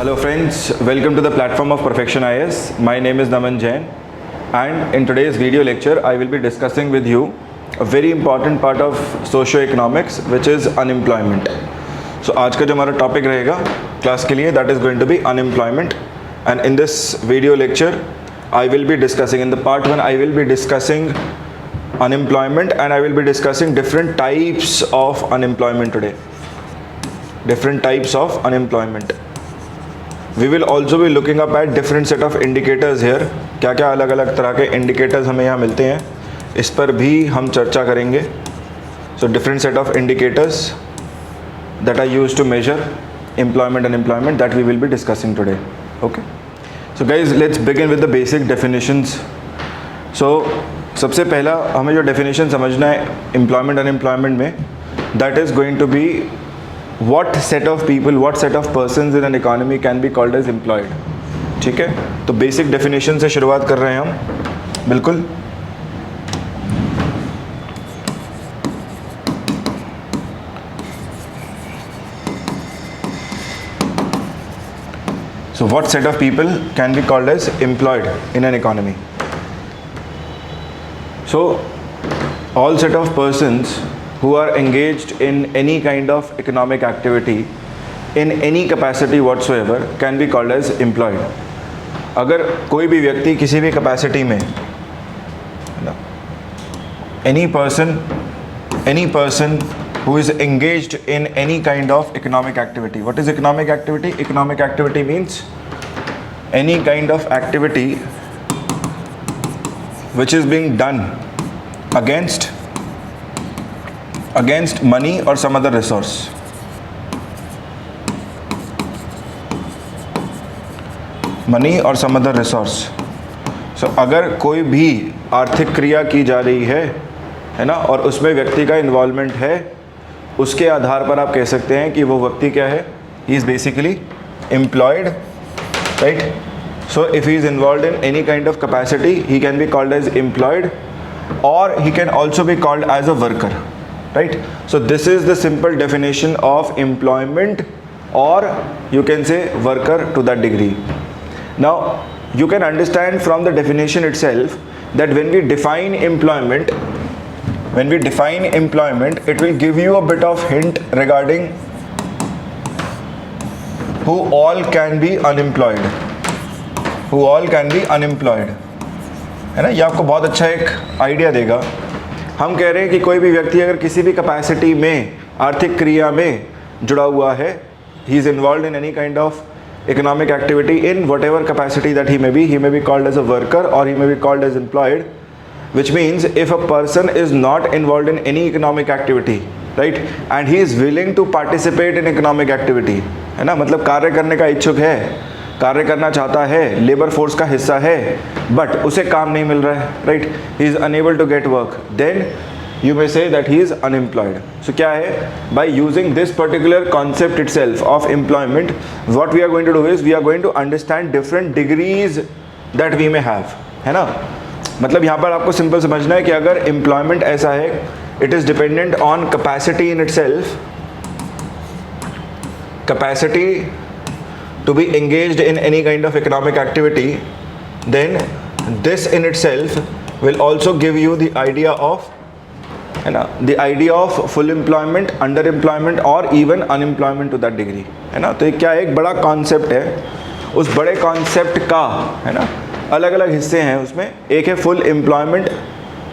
Hello friends, welcome to the platform of Perfection IS. My name is Naman Jain and in today's video lecture I will be discussing with you a very important part of socio-economics which is unemployment. So आज का जो हमारा topic रहेगा class के लिए that is going to be unemployment, and in this video lecture I will be discussing, in the part 1 I will be discussing unemployment and I will be discussing different types of unemployment today. Different types of unemployment. We will also be looking up at different set of indicators here. क्या क्या अलग अलग तरह के indicators हमें यहाँ मिलते हैं, इस पर भी हम चर्चा करेंगे. So different set of indicators that are used to measure employment and unemployment that we will be discussing today. Okay. So guys, let's begin with the basic definitions. So सबसे पहला हमें जो definition समझना है employment and unemployment में, that is going to be what set of people, what set of persons in an economy can be called as employed. ठीक है, तो बेसिक डेफिनेशन से शुरुआत कर रहे हैं हम. बिल्कुल. So what set of people can be called as employed in an economy? So all set of persons who are engaged in any kind of economic activity in any capacity whatsoever can be called as employed. अगर कोई भी व्यक्ति किसी भी capacity में, any person who is engaged in any kind of economic activity. What is economic activity? Economic activity means any kind of activity which is being done against money or some other resource. Money or some other resource. So अगर कोई भी आर्थिक क्रिया की जा रही है ना, और उसमें व्यक्ति का इन्वॉल्वमेंट है, उसके आधार पर आप कह सकते हैं कि वो व्यक्ति क्या है, he is basically employed, right? So if he is involved in any kind of capacity, he can be called as employed, or he can also be called as a worker. Right? So this is the simple definition of employment, or you can say worker to that degree. Now you can understand from the definition itself that when we define employment, it will give you a bit of hint regarding who all can be unemployed. है ना, ये आपको बहुत अच्छा एक idea देगा. हम कह रहे हैं कि कोई भी व्यक्ति अगर किसी भी कैपेसिटी में, आर्थिक क्रिया में जुड़ा हुआ है, he is involve in any kind of economic activity in whatever capacity that he may be called as a worker और he may be called as employed, which means if a person is not involve in any economic activity, right, and he is willing to participate in economic activity, है ना, मतलब कार्य करने का इच्छुक है, कार्य करना चाहता है, लेबर फोर्स का हिस्सा है, बट उसे काम नहीं मिल रहा है, right, he is unable to get work, then you may say that he is unemployed. So क्या है, by using this particular concept itself of employment, what we are going to do is we are going to understand different degrees that we may have, है ना. मतलब यहाँ पर आपको simple समझना है कि अगर एम्प्लॉयमेंट ऐसा है, it is dependent on capacity in itself, capacity to be engaged in any kind of economic activity, then this in itself will also give you the idea of, है ना, the idea of full employment, underemployment or even unemployment to that degree, है ना. तो ये क्या एक बड़ा concept है, उस बड़े कॉन्सेप्ट का, है ना, अलग अलग हिस्से हैं उसमें. एक है फुल एम्प्लॉयमेंट,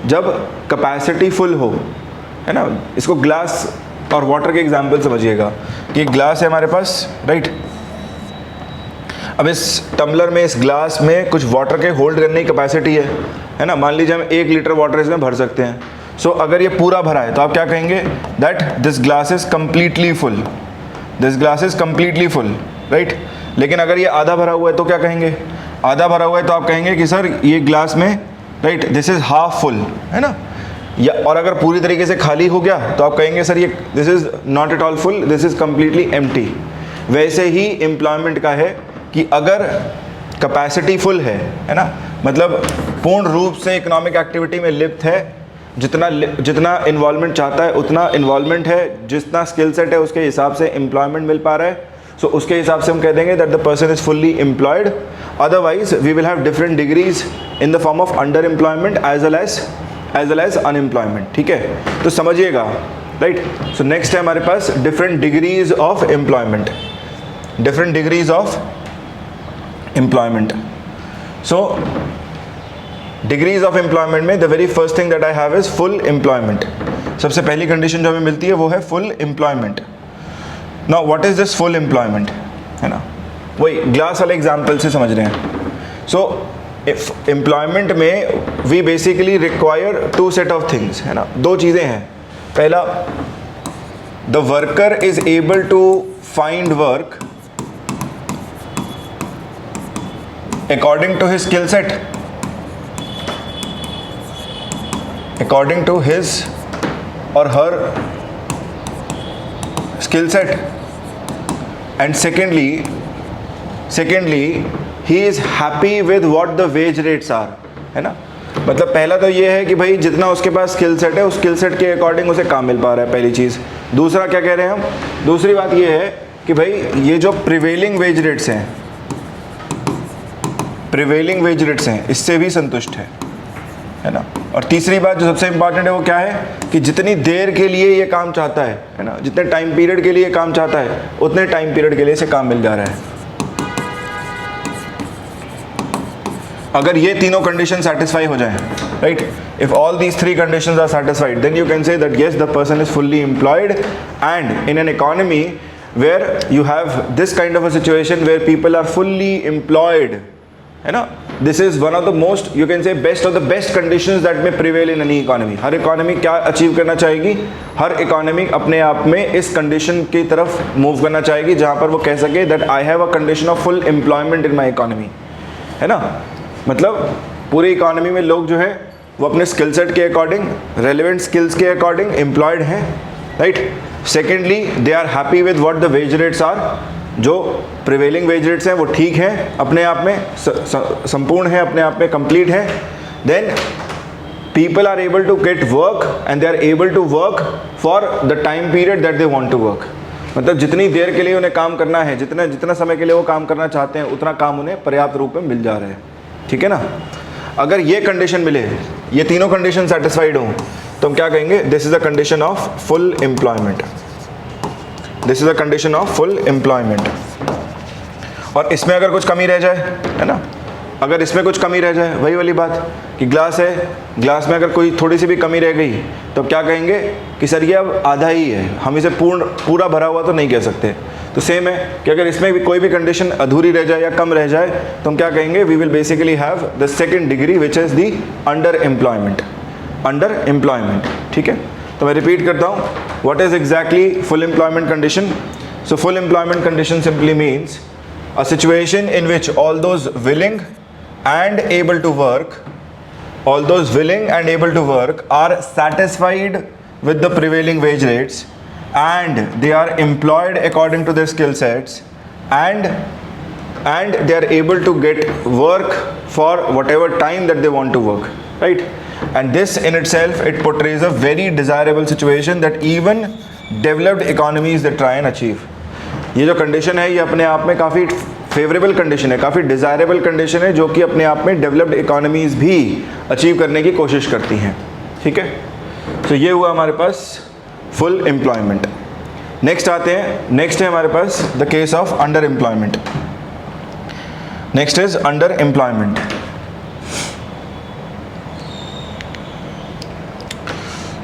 जब कैपेसिटी फुल हो, है ना. इसको ग्लास और वाटर के एग्जाम्पल समझिएगा कि ग्लास है हमारे पास, राइट. अब इस टम्बलर में, इस ग्लास में कुछ वाटर के होल्ड करने की कैपेसिटी है ना. मान लीजिए हम 1 लीटर वाटर इसमें भर सकते हैं. सो अगर ये पूरा भरा है तो आप क्या कहेंगे, that this glass is completely full, right. लेकिन अगर ये आधा भरा हुआ है तो क्या कहेंगे, आधा भरा हुआ है तो आप कहेंगे कि सर ये ग्लास में, right, this is half full, है ना. या और अगर पूरी तरीके से खाली हो गया तो आप कहेंगे सर ये this is not at all full, this is completely empty. वैसे ही एम्प्लॉयमेंट का है कि अगर कैपेसिटी फुल है ना, मतलब पूर्ण रूप से इकोनॉमिक एक्टिविटी में लिप्त है, जितना इन्वॉल्वमेंट चाहता है उतना इन्वॉल्वमेंट है, जितना स्किल सेट है उसके हिसाब से एम्प्लॉयमेंट मिल पा रहा है, सो उसके हिसाब से हम कह देंगे that the person is fully employed. Otherwise we will have different degrees in the form of under employment as well as unemployment. ठीक है, तो समझिएगा, राइट. सो नेक्स्ट है हमारे पास different degrees of employment. Different degrees of employment. So degrees of employment में the very first thing that I have is full employment. सबसे पहली कंडीशन जो हमें मिलती है वो है full employment. Now what is this full employment, है ना, वही ग्लास वाले एग्जाम्पल से समझ रहे हैं. सो एम्प्लॉयमेंट में we basically require two set of things, है ना, दो चीज़ें हैं. पहला, the worker is able to find work according to his skill set, according to his or her skill set. And secondly he is happy with what the wage rates are, है ना. मतलब पहला तो ये है कि भाई जितना उसके पास स्किल सेट है उस स्किल सेट के अकॉर्डिंग उसे काम मिल पा रहा है, पहली चीज़. दूसरा क्या कह रहे हैं हम, दूसरी बात ये है कि भाई ये जो प्रिवेलिंग वेज रेट्स हैं, प्रिवेलिंग वेज रेट्स हैं, इससे भी संतुष्ट है ना. और तीसरी बात जो सबसे इंपॉर्टेंट है वो क्या है कि जितनी देर के लिए ये काम चाहता है ना, जितने टाइम पीरियड के लिए काम चाहता है उतने टाइम पीरियड के लिए इसे काम मिल जा रहा है. अगर ये तीनों कंडीशन सेटिस्फाई हो जाएं, right, if all these three conditions are satisfied, then you can say that yes the person is fully employed. And in an economy where you have this kind of a situation where people are fully employed, है ना, this is one of the most, you can say best of the best conditions that may prevail in any economy. हर economy क्या achieve करना चाहेगी, हर economy अपने आप में इस कंडीशन की तरफ मूव करना चाहेगी जहां पर वो कह सके that I have a condition of full employment in my economy, है ना. मतलब पूरी इकोनॉमी में लोग जो है वो अपने स्किल सेट के अकॉर्डिंग, रेलिवेंट स्किल्स के अकॉर्डिंग एम्प्लॉयड हैं, right. Secondly they are happy with what the wage rates are, जो प्रिवेलिंग वेज रेट्स हैं वो ठीक हैं अपने आप में, संपूर्ण है अपने आप में, कंप्लीट है. Then people are able to get work and they are able to work for the time period that they want to work. मतलब जितनी देर के लिए उन्हें काम करना है, जितना समय के लिए वो काम करना चाहते हैं उतना काम उन्हें पर्याप्त रूप में मिल जा रहा है. ठीक है ना. अगर ये कंडीशन मिले, ये तीनों कंडीशन सेटिस्फाइड हो, तो हम क्या कहेंगे, this is a condition of full employment. This is a condition of full employment. और इसमें अगर कुछ कमी रह जाए, है ना, अगर इसमें कुछ कमी रह जाए, वही वाली बात कि ग्लास है, ग्लास में अगर कोई थोड़ी सी भी कमी रह गई तो क्या कहेंगे कि सर ये अब आधा ही है, हम इसे पूरा भरा हुआ तो नहीं कह सकते. तो सेम है कि अगर इसमें भी कोई भी कंडीशन अधूरी रह जाए या कम रह जाए तो हम क्या कहेंगे, we will basically have the second degree which is the under employment. Under employment, ठीक है. तो मैं रिपीट करता हूँ, what is exactly full employment condition. So full employment condition simply means a situation in which all those willing and able to work are satisfied with the prevailing wage rates and they are employed according to their skill sets and they are able to get work for whatever time that they want to work, right. And this in itself, it portrays a very desirable situation that even developed economies that try and achieve. ये जो condition है ये अपने आप में काफ़ी favourable condition है, काफ़ी डिज़ायरेबल कंडीशन है, जो कि अपने आप में डेवलप्ड इकोनॉमीज़ भी अचीव करने की कोशिश करती हैं. ठीक है. तो ये हुआ हमारे पास फुल एम्प्लॉयमेंट. नेक्स्ट आते हैं, नेक्स्ट है हमारे पास the case of under employment. Next is underemployment.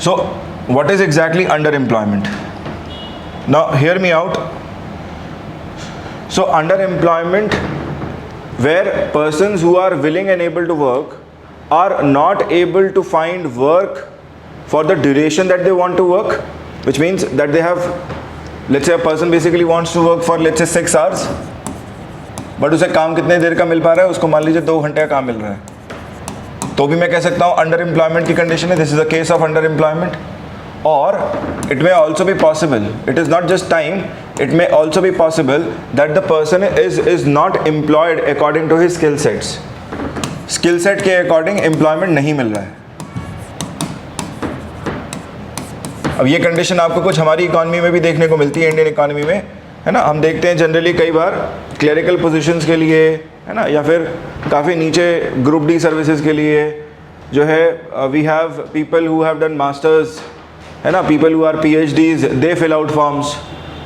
So what is exactly underemployment. Now hear me out. So underemployment, where persons who are willing and able to work are not able to find work for the duration that they want to work, which means that they have, let's say a person basically wants to work for let's say 6 hours, but उसे काम कितने देर का मिल पा रहा है, उसको मान लीजिए 2 घंटे का काम मिल रहा है, तो भी मैं कह सकता हूँ अंडर एम्प्लॉयमेंट की कंडीशन है. This is a case of under employment. Or it may also be possible, it is not just time, it may also be possible that the person is not employed according to his skill sets. Skill set के according employment नहीं मिल रहा है. अब ये condition आपको कुछ हमारी इकॉनमी में भी देखने को मिलती है, इंडियन इकॉनमी में, है ना। हम देखते हैं जनरली कई बार क्लरिकल पोजीशंस के लिए, है ना, या फिर काफ़ी नीचे ग्रुप डी सर्विसेज के लिए जो है we have people who have done masters, है ना, people who are PhDs, they fill out forms,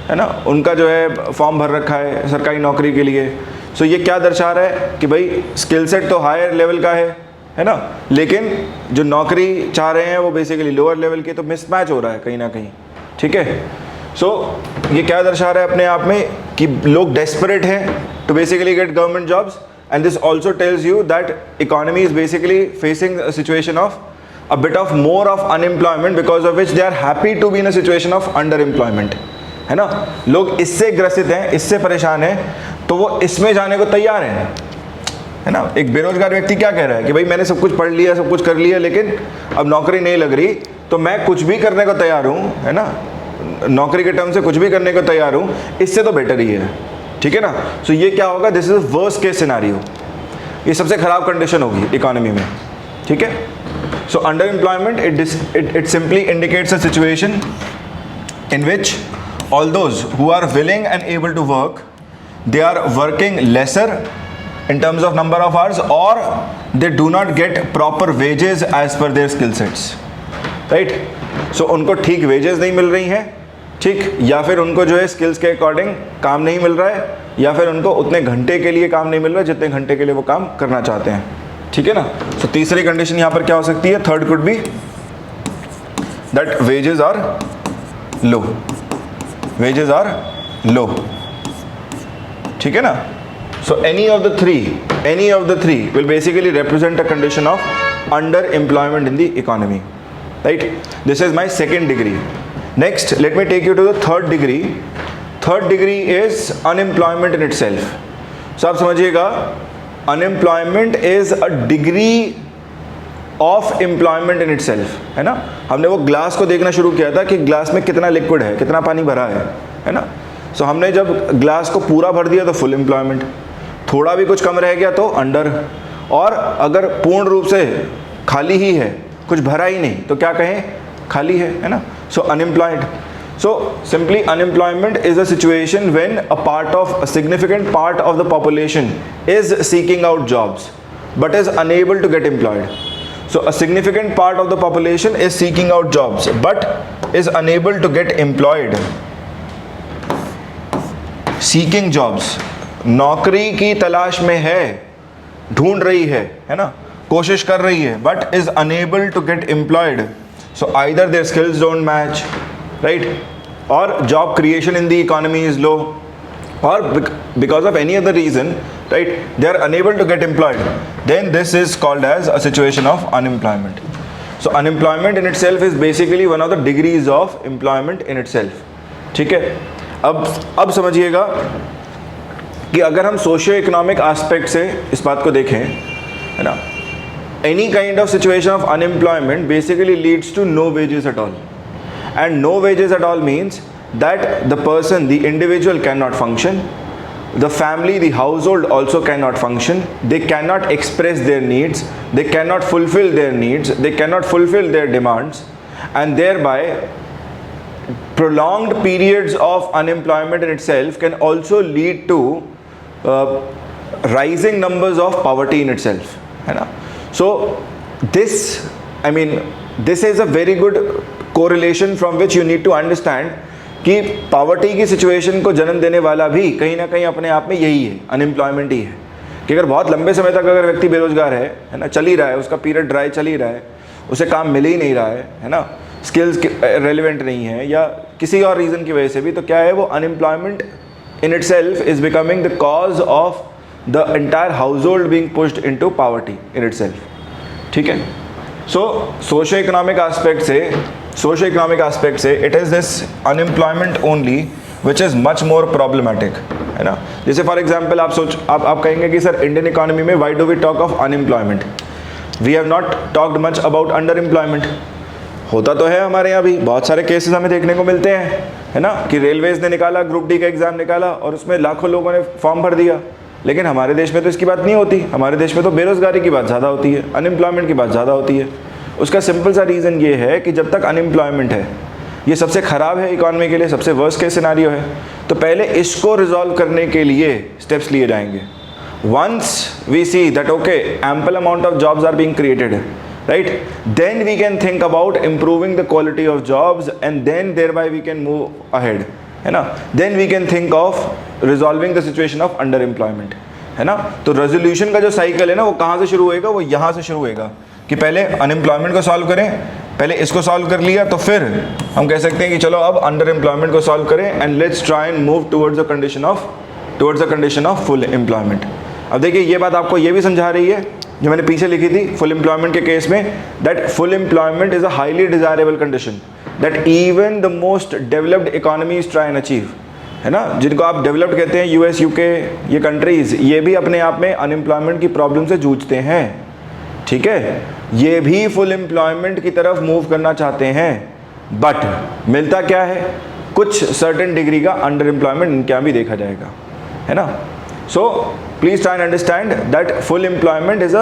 है ना, उनका जो है फॉर्म भर रखा है सरकारी नौकरी के लिए। सो ये क्या दर्शा रहा है कि भाई स्किल सेट तो हायर लेवल का है ना, लेकिन जो नौकरी चाह रहे हैं वो बेसिकली लोअर लेवल की, तो मिसमैच हो रहा है कहीं ना कहीं, ठीक है। सो ये क्या दर्शा रहा है अपने आप में कि लोग डेस्परेट हैं to basically get government jobs, and this also tells you that economy is basically facing a situation of a bit of more of unemployment, because of which they are happy to be in a situation of underemployment, है ना। लोग इससे ग्रसित हैं, इससे परेशान हैं, तो वो इसमें जाने को तैयार हैं, है ना। एक बेरोजगार व्यक्ति क्या कह रहा है कि भाई मैंने सब कुछ पढ़ लिया, सब कुछ कर लिया, लेकिन अब नौकरी नहीं लग रही, तो मैं कुछ भी करने को तैयार हूँ, है ना, नौकरी के टर्म से कुछ भी करने को तैयार हूँ, इससे तो बेटर ही है, ठीक है ना। सो ये क्या होगा, this is worst case scenario, ये सबसे खराब कंडीशन होगी इकोनॉमी में, ठीक है। So underemployment, it simply indicates a situation in which all those who are willing and able to work, they are working lesser in terms of number of hours, or they do not get proper wages as per their skill sets, right? So उनको ठीक wages नहीं मिल रही हैं, ठीक, या फिर उनको जो है स्किल्स के अकॉर्डिंग काम नहीं मिल रहा है, या फिर उनको उतने घंटे के लिए काम नहीं मिल रहा है जितने घंटे के लिए वो काम करना चाहते हैं, ठीक है ना। तो तीसरी कंडीशन यहाँ पर क्या हो सकती है, third could be that wages are low, wages are low, ठीक है ना। So any of the three will basically represent a condition of under employment in the economy, right. This is my second degree. Next let me take you to the third degree. Third degree is unemployment in itself. So आप समझिएगा, unemployment is a degree of employment in itself, है ना। हमने वो glass को देखना शुरू किया था कि ग्लास में कितना लिक्विड है, कितना पानी भरा है ना। सो हमने जब ग्लास को पूरा भर दिया तो फुल एम्प्लॉयमेंट, थोड़ा भी कुछ कम रह गया तो अंडर, और अगर पूर्ण रूप से खाली ही है, कुछ भरा ही नहीं, तो क्या कहें, खाली है ना। सो unemployed. So simply unemployment is a situation when a significant part of the population is seeking out jobs but is unable to get employed. So a significant part of the population is seeking out jobs but is unable to get employed. Seeking jobs, नौकरी की तलाश में है, ढूंढ रही है ना, कोशिश कर रही है, but is unable to get employed. So either their skills don't match, right, or job creation in the economy is low, or because of any other reason, right, they are unable to get employed, then this is called as a situation of unemployment. So unemployment in itself is basically one of the degrees of employment in itself, ठीक है। अब समझिएगा कि अगर हम socio economic aspect से इस बात को देखें, है ना, any kind of situation of unemployment basically leads to no wages at all. And no wages at all means that the person, the individual cannot function, the family, the household also cannot function, they cannot express their needs, they cannot fulfill their needs, they cannot fulfill their demands, and thereby prolonged periods of unemployment in itself can also lead to rising numbers of poverty in itself, है ना। So this is a very good correlation from which you need to understand कि poverty की situation को जन्म देने वाला भी कहीं ना कहीं अपने आप में यही है, अनएम्प्लॉयमेंट ही है। कि अगर बहुत लंबे समय तक अगर व्यक्ति बेरोजगार है ना, चल ही रहा है, उसका पीरियड ड्राई चल ही रहा है, उसे काम मिल ही नहीं रहा है ना, स्किल्स रेलिवेंट नहीं है या किसी और रीज़न की वजह से भी, तो क्या है, वो unemployment in itself is becoming the cause of the entire household being pushed into poverty in itself, ठीक है। सो सोशियो इकोनॉमिक एस्पेक्ट से it is this unemployment only which is much more problematic, है ना। जैसे for example आप कहेंगे कि sir Indian economy में why do we talk of unemployment, we have not talked much about under employment. होता तो है हमारे यहाँ भी, बहुत सारे केसेस हमें देखने को मिलते हैं, है ना, कि रेलवेज़ ने निकाला, ग्रुप डी का एग्ज़ाम निकाला और उसमें लाखों लोगों ने फॉर्म भर दिया, लेकिन हमारे देश में तो इसकी बात नहीं होती। हमारे देश में तो बेरोज़गारी की बात ज़्यादा होती है, अनएम्प्लॉयमेंट की बात ज़्यादा होती है। उसका सिंपल सा रीज़न ये है कि जब तक अनएम्प्लॉयमेंट है ये सबसे ख़राब है इकॉनमी के लिए, सबसे वर्स्ट केस सिनारियो है। तो पहले इसको रिजॉल्व करने के लिए स्टेप्स लिए जाएंगे। Once we see that okay ample amount of jobs are being created, right, then we can think about improving the quality of jobs and then thereby we can move ahead, है ना। Then we can think of resolving the situation of under employment, है ना। तो resolution का जो cycle है ना वो कहाँ से शुरू होएगा, वो यहाँ से शुरू होएगा कि पहले अनएम्प्लॉयमेंट को सॉल्व करें, पहले इसको सॉल्व कर लिया तो फिर हम कह सकते हैं कि चलो अब अंडर एम्प्लॉयमेंट को सॉल्व करें and let's try and move towards the condition of full employment. अब देखिए ये बात आपको ये भी समझा रही है जो मैंने पीछे लिखी थी फुल एम्प्लॉयमेंट के केस में, that full employment is a highly desirable condition that even the most developed economies try and achieve, है ना। जिनको आप डेवलप्ड कहते हैं, यूएस, यूके, ये कंट्रीज, ये भी अपने आप में अनएम्प्लॉयमेंट की प्रॉब्लम से जूझते हैं, ठीक है। ये भी फुल एम्प्लॉयमेंट की तरफ मूव करना चाहते हैं, बट मिलता क्या है, कुछ सर्टेन डिग्री का अंडर एम्प्लॉयमेंट इनके यहाँ भी देखा जाएगा, है ना। So please try and understand that full employment is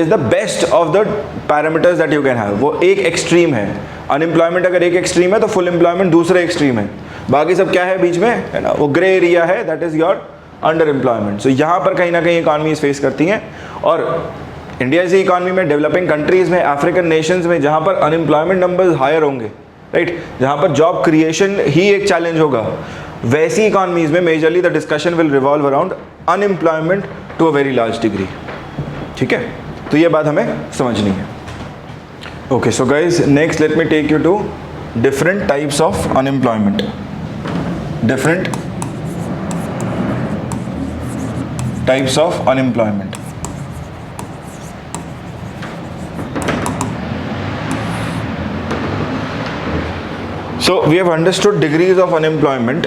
the best of the parameters that you can have. वो एक एक्सट्रीम है, अनएम्प्लॉयमेंट अगर एक एक्सट्रीम है तो फुल एम्प्लॉयमेंट दूसरे एक्सट्रीम है, बाकी सब क्या है बीच में, है ना, वो ग्रे एरिया है, that is your underemployment. So यहाँ पर कहीं ना कहीं इकॉनमीज फेस करती हैं, और इंडिया जैसी इकॉनमी में, डेवलपिंग कंट्रीज़ में, अफ्रीकन नेशंस में जहाँ पर अनएम्प्लॉयमेंट नंबर्स हायर होंगे, राइट, जहाँ पर जॉब क्रिएशन ही एक चैलेंज होगा, वैसी इकॉनमीज में majorly the discussion will revolve around unemployment to a very large degree, ठीक है। तो ये बात हमें समझनी है। Okay, so guys next let me take you to different types of unemployment, different types of unemployment. So we have understood degrees of unemployment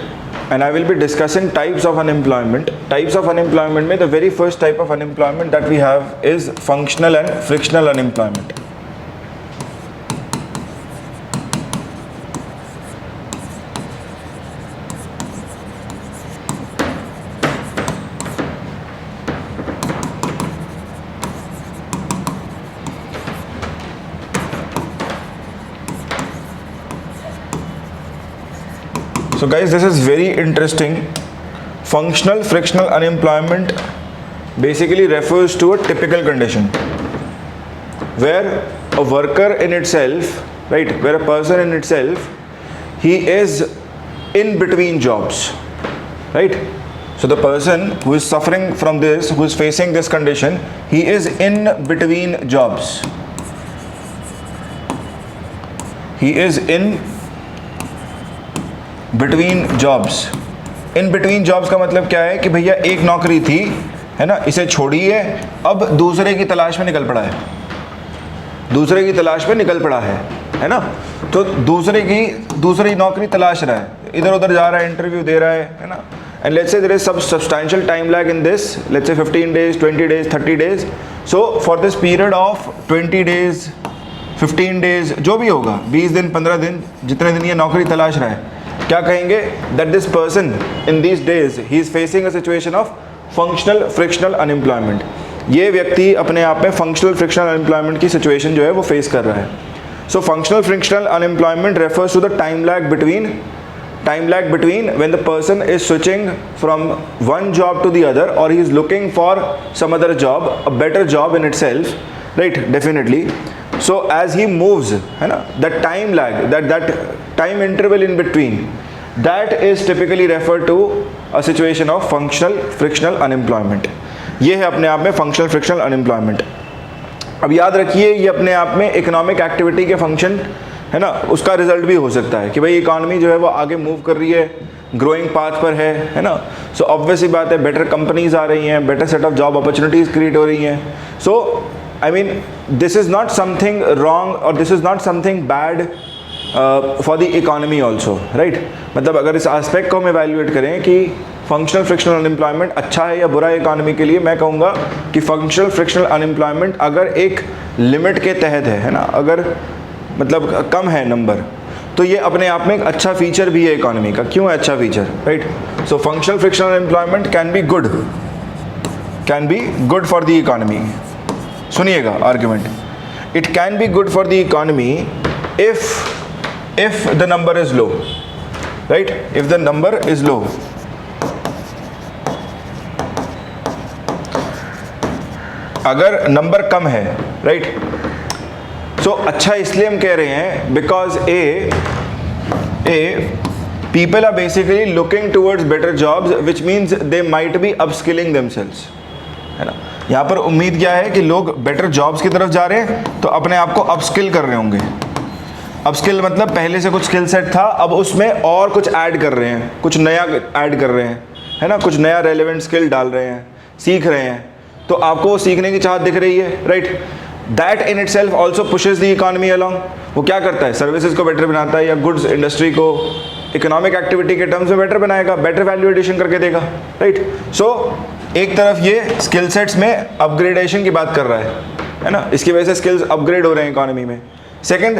and I will be discussing types of unemployment. Types of unemployment में the very first type of unemployment that we have is functional and frictional unemployment. So guys, this is very interesting. Functional frictional unemployment basically refers to a typical condition where a worker in itself, right, where a person in itself, he is in between jobs, right. So the person who is suffering from this, who is facing this condition, he is in between jobs. He is in between jobs. In between jobs का मतलब क्या है कि भैया एक नौकरी थी, है ना, इसे छोड़ी है, अब दूसरे की तलाश में निकल पड़ा है, दूसरे की तलाश में निकल पड़ा है ना। तो दूसरी नौकरी तलाश रहा है, इधर उधर जा रहा है, इंटरव्यू दे रहा है ना। And let's say there is सब substantial time lag in this, let's say 15 days, 20 days, 30 days. So for this period of 20 days, 15 days, जो भी होगा, 20 दिन, 15 दिन, जितने दिन ये नौकरी तलाश रहा है, क्या कहेंगे, that this person in these days he is facing a situation of functional frictional unemployment. ये व्यक्ति अपने आप में फंक्शनल फ्रिक्शनल अनएम्प्लॉयमेंट की सिचुएशन जो है वो फेस कर रहा है। So functional frictional unemployment refers to the time lag between when the person is switching from one job to the other or he is looking for some other job, a better job in itself, right, definitely. So as he moves, है ना, that time lag, that time interval in between, that is typically referred to a situation of functional frictional unemployment. ये है अपने आप में functional frictional unemployment. अब याद रखिए ये अपने आप में इकोनॉमिक एक्टिविटी के फंक्शन, है ना, उसका रिजल्ट भी हो सकता है कि भाई इकॉनमी जो है वो आगे मूव कर रही है, ग्रोइंग पाथ पर है ना। सो ऑब्वियस ही बात है, बेटर कंपनीज आ रही हैं, better set of job opportunities create हो रही हैं। सो I mean, this is not something wrong or this is not something bad for the economy also, right? मतलब अगर इस एस्पेक्ट को हम evaluate करें कि फंक्शनल फ्रिक्शनल अनएम्प्लॉयमेंट अच्छा है या बुरा है इकॉनमी के लिए, मैं कहूँगा कि फंक्शनल फ्रिक्शनल अनएम्प्लॉयमेंट अगर एक लिमिट के तहत है ना, अगर मतलब कम है नंबर, तो ये अपने आप में एक अच्छा फीचर भी है इकॉनमी का। क्यों है अच्छा feature, right? So functional frictional unemployment can be good for the economy. सुनिएगा argument, it can be good for the economy if the number is low, right? If the number is low, अगर number कम है, right? सो अच्छा इसलिए हम कह रहे हैं because people are basically looking towards better jobs, which means they might be upskilling themselves, है ना? यहाँ पर उम्मीद क्या है कि लोग बेटर जॉब्स की तरफ जा रहे हैं, तो अपने आप को अपस्किल कर रहे होंगे. अपस्किल मतलब पहले से कुछ स्किल सेट था, अब उसमें और कुछ ऐड कर रहे हैं, कुछ नया ऐड कर रहे हैं, है ना? कुछ नया रेलेवेंट स्किल डाल रहे हैं, सीख रहे हैं, तो आपको सीखने की चाहत दिख रही है, right? That in it self also pushes the economy along. वो क्या करता है? सर्विसेज को बेटर बनाता है, या गुड्स इंडस्ट्री को इकोनॉमिक एक्टिविटी के टर्म्स में बेटर बनाएगा, बेटर वैल्यू एडिशन करके देगा, राइट? सो एक तरफ ये स्किल सेट्स में अपग्रेडेशन की बात कर रहा है ना? इसकी वजह से स्किल्स अपग्रेड हो रहे हैं इकोनॉमी में. Second,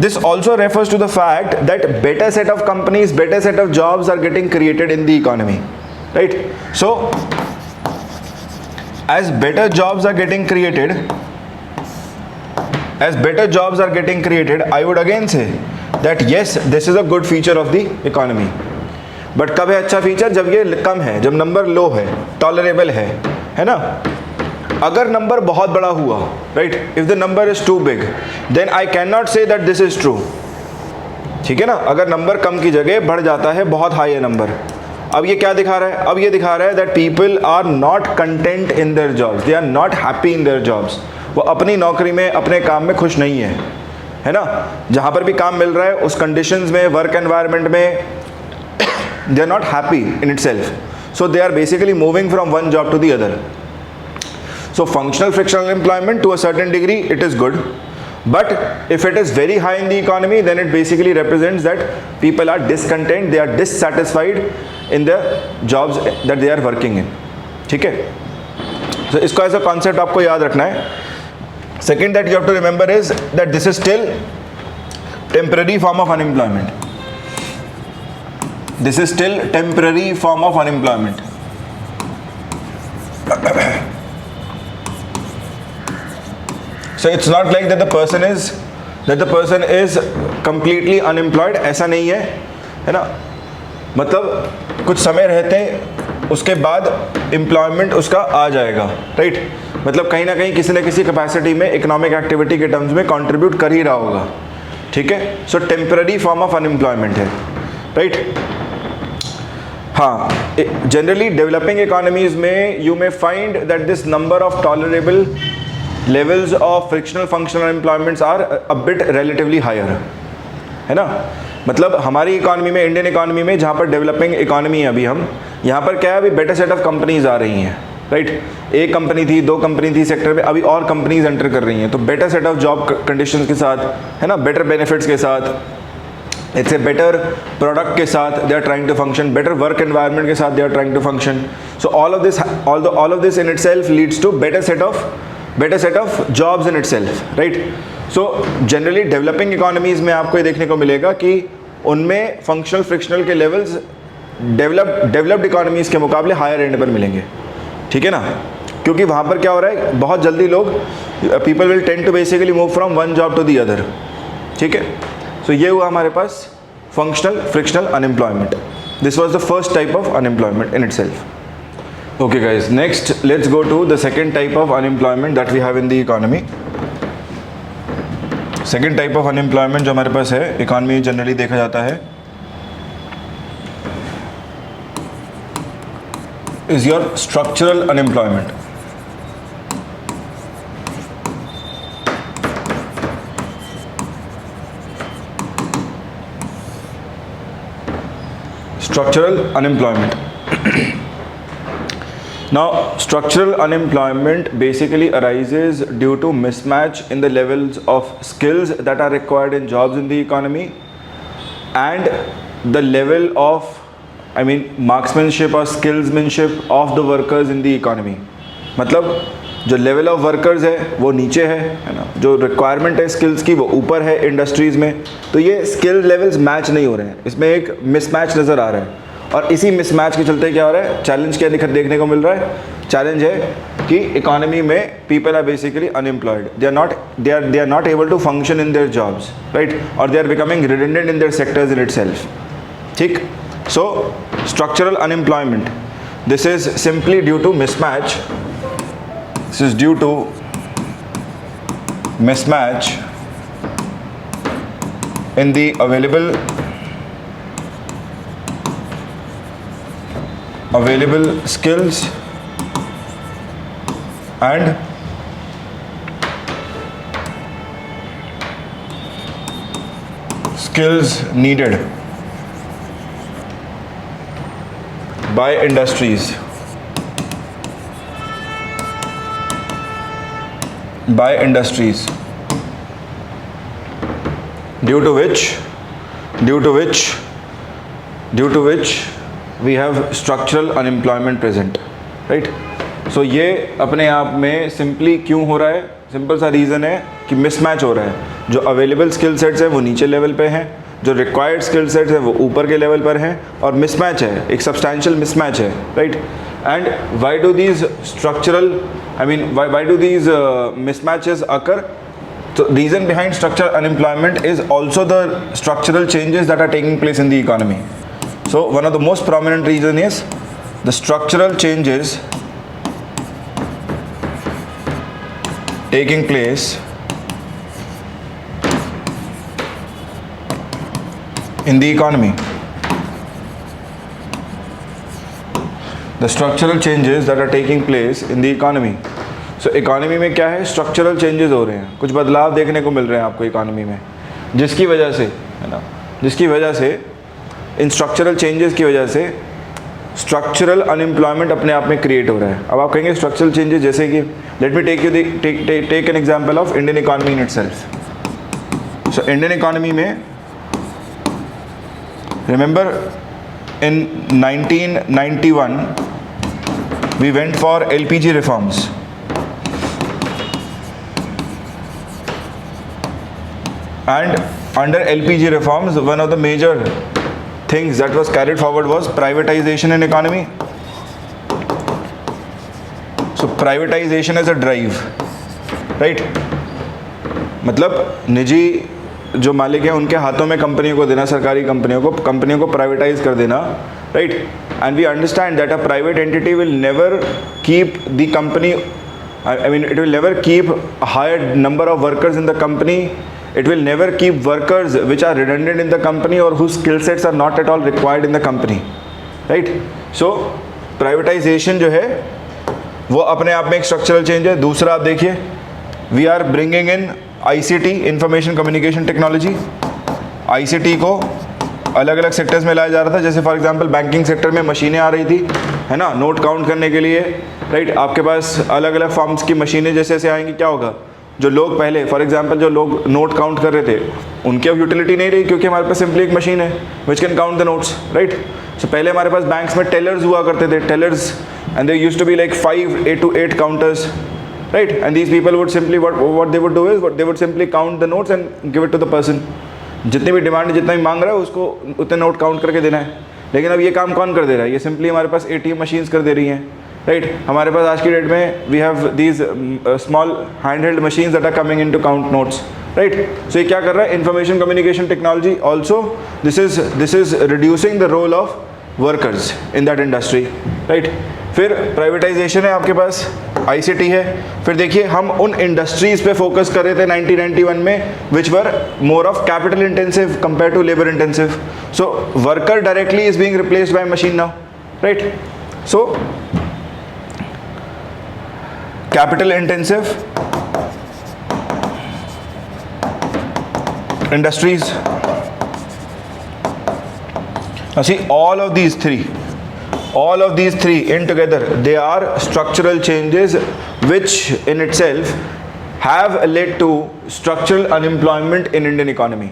this also refers to the fact that better set of companies, better set of jobs are getting created in the economy, right? So as better jobs are getting created, I would again say that yes, this is a good feature of the economy. But कब है अच्छा feature? जब ये कम है, जब number लो है, tolerable है ना? अगर नंबर बहुत बड़ा हुआ, right, if the number is too big, then I can not say that this is true. ठीक है ना? अगर नंबर कम की जगह बढ़ जाता है, बहुत हाई है नंबर, अब ये क्या दिखा रहा है? अब ये दिखा रहा है that people are not content in their jobs, they are not happy in their jobs. वो अपनी नौकरी में, अपने काम में खुश नहीं है ना? जहाँ पर भी काम मिल रहा है, उस कंडीशंस में, वर्क एनवायरनमेंट में, they are not happy in itself. So they are basically moving from one job to the other. So functional frictional employment to a certain degree it is good, but if it is very high in the economy, then it basically represents that people are discontent, they are dissatisfied in the jobs that they are working in. ठीक है? So इसको as a concept आपको याद रखना है. Second that you have to remember is that this is still temporary form of unemployment. This is still temporary form of unemployment. So it's not like that the person is completely unemployed. ऐसा नहीं है ना? मतलब कुछ समय रहते उसके बाद एम्प्लॉयमेंट उसका आ जाएगा, राइट? मतलब कहीं ना कहीं किसी न किसी कैपेसिटी में इकोनॉमिक एक्टिविटी के टर्म्स में कंट्रीब्यूट कर ही रहा होगा. ठीक है? सो टेम्पररी फॉर्म ऑफ अनएम्प्लॉयमेंट है, राइट? हाँ, जनरली डेवलपिंग इकोनॉमीज में you may find that this number of tolerable levels of frictional functional unemployments are a bit relatively higher, है ना? मतलब हमारी इकोनॉमी में, इंडियन इकोनॉमी में, जहाँ पर डेवलपिंग इकोनॉमी है अभी हम, यहाँ पर क्या है? अभी बेटर सेट ऑफ कंपनीज आ रही हैं, राइट? एक कंपनी थी, दो कंपनी थी सेक्टर में, अभी और कंपनीज एंटर कर रही हैं, तो better set of job conditions के साथ, है ना? बेटर बेनिफिट्स के साथ, इट्स ए बेटर प्रोडक्ट के साथ they are trying to function, better work environment के साथ they are trying to function. So all of this in itself leads to better set of jobs in itself, right? So generally developing economies में आपको ये देखने को मिलेगा कि उनमें फंक्शनल फ्रिक्शनल के लेवल्स डेवलप्ड इकोनॉमीज के मुकाबले हायर एंड पर मिलेंगे. ठीक है ना? क्योंकि वहाँ पर क्या हो रहा है, बहुत जल्दी लोग, people will tend to basically move from one job to the other. ठीक है? सो ये हुआ हमारे पास functional frictional unemployment. This was the first type of unemployment in itself. Okay guys, next let's go to the second type of unemployment that we have in the economy. Second type of unemployment जो हमारे पास है economy generally देखा जाता है is your structural unemployment. Structural unemployment. Now, structural unemployment basically arises due to mismatch in the levels of skills that are required in jobs in the economy and the level of, marksmanship or skillsmanship of the workers in the economy. मतलब जो level of workers है वो नीचे है ना? जो requirement है skills की वो ऊपर है इंडस्ट्रीज़ में. तो ये skill levels match नहीं हो रहे हैं, इसमें एक mismatch नज़र आ रहा है. और इसी मिसमैच के चलते क्या हो रहा है? चैलेंज क्या देखने को मिल रहा है? चैलेंज है कि इकोनॉमी में people are basically unemployed, they are not able to function in their jobs, right, और they are becoming redundant in their sectors in itself. ठीक. So structural unemployment, this is simply due to mismatch. This is due to mismatch in the available skills and skills needed by industries. Due to which we have structural unemployment present, right? So ये अपने आप में simply क्यों हो रहा है? Simple सा reason है कि मिसमैच हो रहा है. जो अवेलेबल स्किल सेट्स है वो नीचे लेवल पे हैं, जो रिक्वायर्ड स्किल सेट्स है वो ऊपर के लेवल पर हैं, और मिसमैच है, एक सब्सटैंशियल मिसमैच है, right? And why do these mismatches occur? So reason behind structural unemployment is also the structural changes that are taking place in the economy. So one of the most prominent reason is the structural changes taking place in the economy. The structural changes that are taking place in the economy. So economy में क्या है? Structural changes हो रहे हैं, कुछ बदलाव देखने को मिल रहे हैं आपको इकोनॉमी में, जिसकी वजह से, है ना, जिसकी वजह से इन स्ट्रक्चरल चेंजेस की वजह से स्ट्रक्चरल अनएम्प्लॉयमेंट अपने आप में क्रिएट हो रहा है. अब आप कहेंगे स्ट्रक्चरल चेंजेस जैसे कि, let me take an example of Indian economy in itself. So Indian economy में remember in 1991 we went for LPG reforms. And under LPG reforms, one of the major things that was carried forward was privatization in economy. So privatization is a drive, right? मतलब निजी जो मालिक हैं उनके हाथों में कंपनियों को देना, सरकारी कंपनियों को प्राइवेटाइज कर देना, right? And we understand that a private entity will never keep the company, it will never keep a higher number of workers in the company. It will never keep workers which are redundant in the company or whose skill sets are not at all required in the company, right? So privatization जो है वो अपने आप में एक structural change है. दूसरा आप देखिए, we are bringing in ICT, information communication technology. ICT को अलग अलग सेक्टर्स में लाया जा रहा था. जैसे फॉर एग्जांपल बैंकिंग सेक्टर में मशीनें आ रही थी, है ना, नोट काउंट करने के लिए, राइट? आपके पास अलग अलग फॉर्म्स की मशीनें जैसे जैसे आएंगी, क्या होगा? जो लोग पहले फॉर एग्जांपल जो लोग नोट काउंट कर रहे थे उनकी अब यूटिलिटी नहीं रही, क्योंकि हमारे पास सिंपली एक मशीन है which can count the notes, right? So पहले हमारे पास बैंक्स में टेलर्स हुआ करते थे, tellers, and they used to be like 5 to 8 counters, right? And these people would simply what they would do is they would simply count the notes and give it to the person. जितनी भी demand, जितना भी मांग रहा है उसको उतने note count करके देना है. लेकिन अब ये काम कौन कर दे रहा है? ये सिंपली हमारे पास ATM मशीन्स कर दे रही हैं, राइट? हमारे पास आज की डेट में we have these small hand held machines that are coming in to count notes, right? So ये क्या कर रहा है? Information communication technology also this is reducing the role of workers in that industry, right? फिर privatisation है, आपके पास ICT है. फिर देखिए हम उन इंडस्ट्रीज़ पे फोकस कर रहे थे 1991 में which were more of capital intensive compare to labour intensive. So worker directly is being replaced by machine now, right? So capital intensive industries. Now see, all of these three in together, they are structural changes which in itself have led to structural unemployment in Indian economy,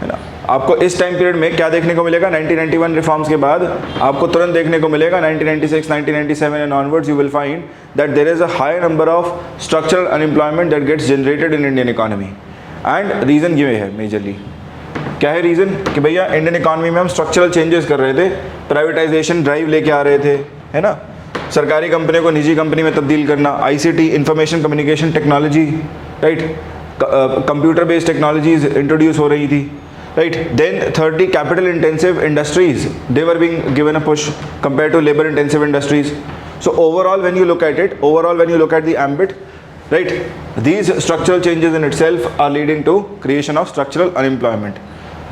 है ना? आपको इस time period में क्या देखने को मिलेगा? 1991 reforms के बाद आपको तुरंत देखने को मिलेगा 1996, 1997 and onwards you will find that there is a high number of structural unemployment that gets generated in Indian economy. And reason ये है मेजरली, क्या है रीज़न? कि भैया इंडियन इकॉनमी में हम स्ट्रक्चरल चेंजेस कर रहे थे, प्राइवेटाइजेशन ड्राइव लेके आ रहे थे, है ना? सरकारी कंपनियों को निजी कंपनी में तब्दील करना, ICT, information communication technology, right, computer based technologies introduce हो रही थी, right. Then 30 capital intensive industries, they were being given a push compare to labour intensive industries. So overall when you look at it, overall when you look at the ambit, right, these structural changes in itself are leading to creation of structural unemployment,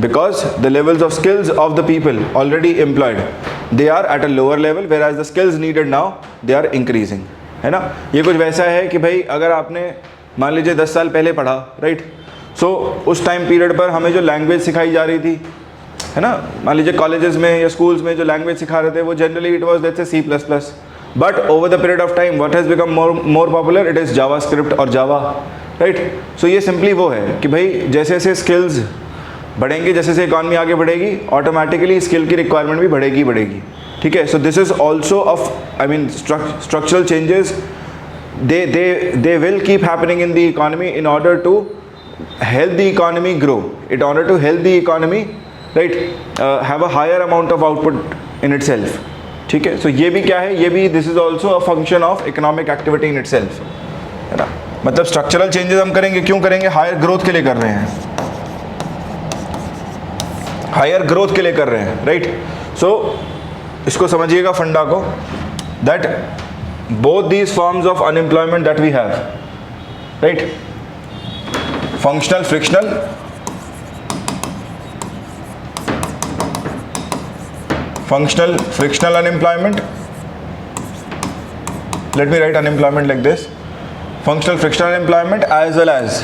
because the levels of skills of the people already employed, they are at a lower level, whereas the skills needed now they are increasing, है ना. ये कुछ वैसा है कि भाई अगर आपने मान लीजिए 10 साल पहले पढ़ा, राइट, सो उस टाइम पीरियड पर हमें जो लैंग्वेज सिखाई जा रही थी, है ना, मान लीजिए कॉलेजेस में या स्कूल्स में जो लैंग्वेज सिखा रहे थे वो generally it was let's say C++. But over the period of time, what has become more popular? It is JavaScript और Java, right? So ये simply वो है कि भाई जैसे जैसे skills बढ़ेंगे, जैसे जैसे इकॉनमी आगे बढ़ेगी, ऑटोमेटिकली स्किल की रिक्वायरमेंट भी बढ़ेगी, ठीक है. So this is also of, I mean, structural changes, they will keep happening in the economy in order to help the economy grow, in order to help the economy, right, have a higher amount of output in itself. ठीक है. सो ये भी क्या है, ये भी this is also a function of economic activity in itself, है ना. मतलब स्ट्रक्चरल चेंजेस हम करेंगे, क्यों करेंगे? हायर ग्रोथ के लिए कर रहे हैं, हायर ग्रोथ के लिए कर रहे हैं, राइट. सो इसको समझिएगा फंडा को, that both these forms of unemployment that we have, right, functional, frictional, functional, frictional unemployment. Let me write unemployment like this: functional, frictional unemployment, as well as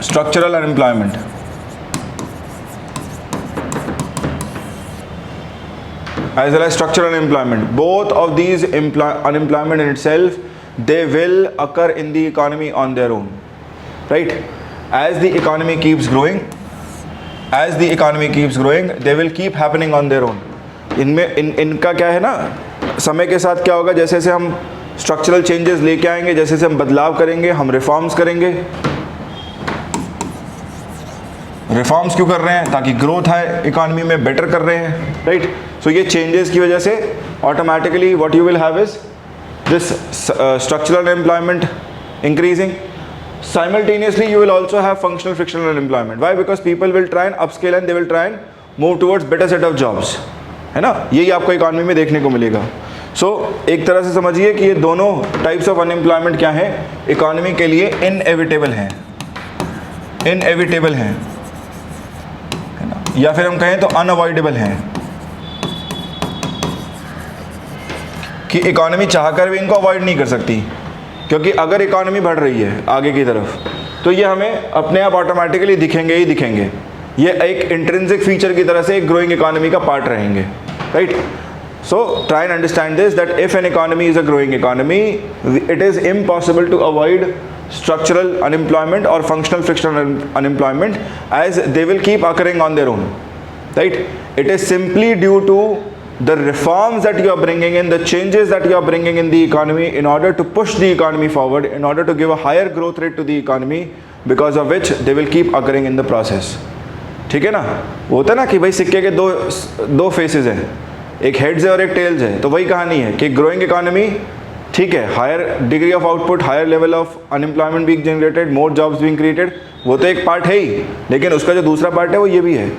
structural unemployment. As well as structural unemployment. Both of these unemployment in itself, they will occur in the economy on their own, right? As the economy keeps growing, as the economy keeps growing, they will keep happening on their own. इनका क्या है ना, समय के साथ क्या होगा, जैसे जैसे हम स्ट्रक्चरल चेंजेस लेके आएंगे, जैसे जैसे हम बदलाव करेंगे, हम रिफॉर्म्स करेंगे. रिफॉर्म्स क्यों कर रहे हैं? ताकि ग्रोथ है इकोनॉमी में, बेटर कर रहे हैं, राइट. सो ये चेंजेस की वजह से automatically what you will have is this structural employment increasing. Simultaneously you will also have functional, frictional unemployment. Why? Because people will try and upscale and they will try and move towards better set of jobs, है ना. यही आपको economy में देखने को मिलेगा. सो एक तरह से समझिए कि ये दोनों टाइप्स ऑफ अनएम्प्लॉयमेंट क्या है, इकोनॉमी के लिए इनएविटेबल हैं, इनएविटेबल हैं, है ना, या फिर हम कहें तो अनअवॉइडेबल हैं, कि इकोनॉमी चाहकर भी इनको अवॉइड नहीं कर सकती. क्योंकि अगर इकोनॉमी बढ़ रही है आगे की तरफ, तो ये हमें अपने आप ऑटोमेटिकली दिखेंगे ही दिखेंगे. ये एक इंट्रिंसिक फीचर की तरह से एक ग्रोइंग इकोनॉमी का पार्ट रहेंगे, right. So try and understand this, that if an economy is a growing economy, it is impossible to avoid structural unemployment or functional frictional unemployment, as they will keep occurring on their own, right? It is simply due to the reforms that you are bringing in, the changes that you are bringing in the economy in order to push the economy forward, in order to give a higher growth rate to the economy, because of which they will keep occurring in the process. ठीक है ना, वो होता है ना कि भाई सिक्के के दो फेसेस हैं, एक हेड्स है और एक टेल्स है. तो वही कहानी है कि ग्रोइंग इकोनॉमी, ठीक है, higher degree of output, higher level of unemployment being generated, more jobs being created, वो तो एक पार्ट है ही, लेकिन उसका जो दूसरा पार्ट है वो ये भी है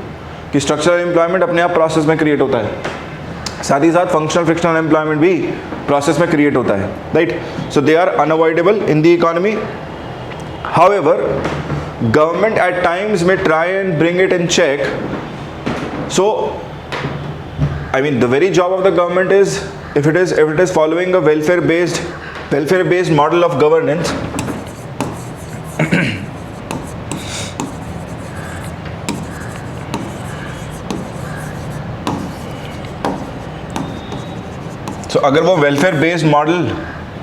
कि स्ट्रक्चरल एम्प्लॉयमेंट अपने आप प्रोसेस में क्रिएट होता है, साथ ही साथ फंक्शनल फ्रिक्शनल एम्प्लॉयमेंट भी प्रोसेस में क्रिएट होता है, right? So they are unavoidable in the economy. However, government at times may try and bring it in check. So I mean, the very job of the government is, if it is following a welfare based model of governance, so अगर वो welfare based model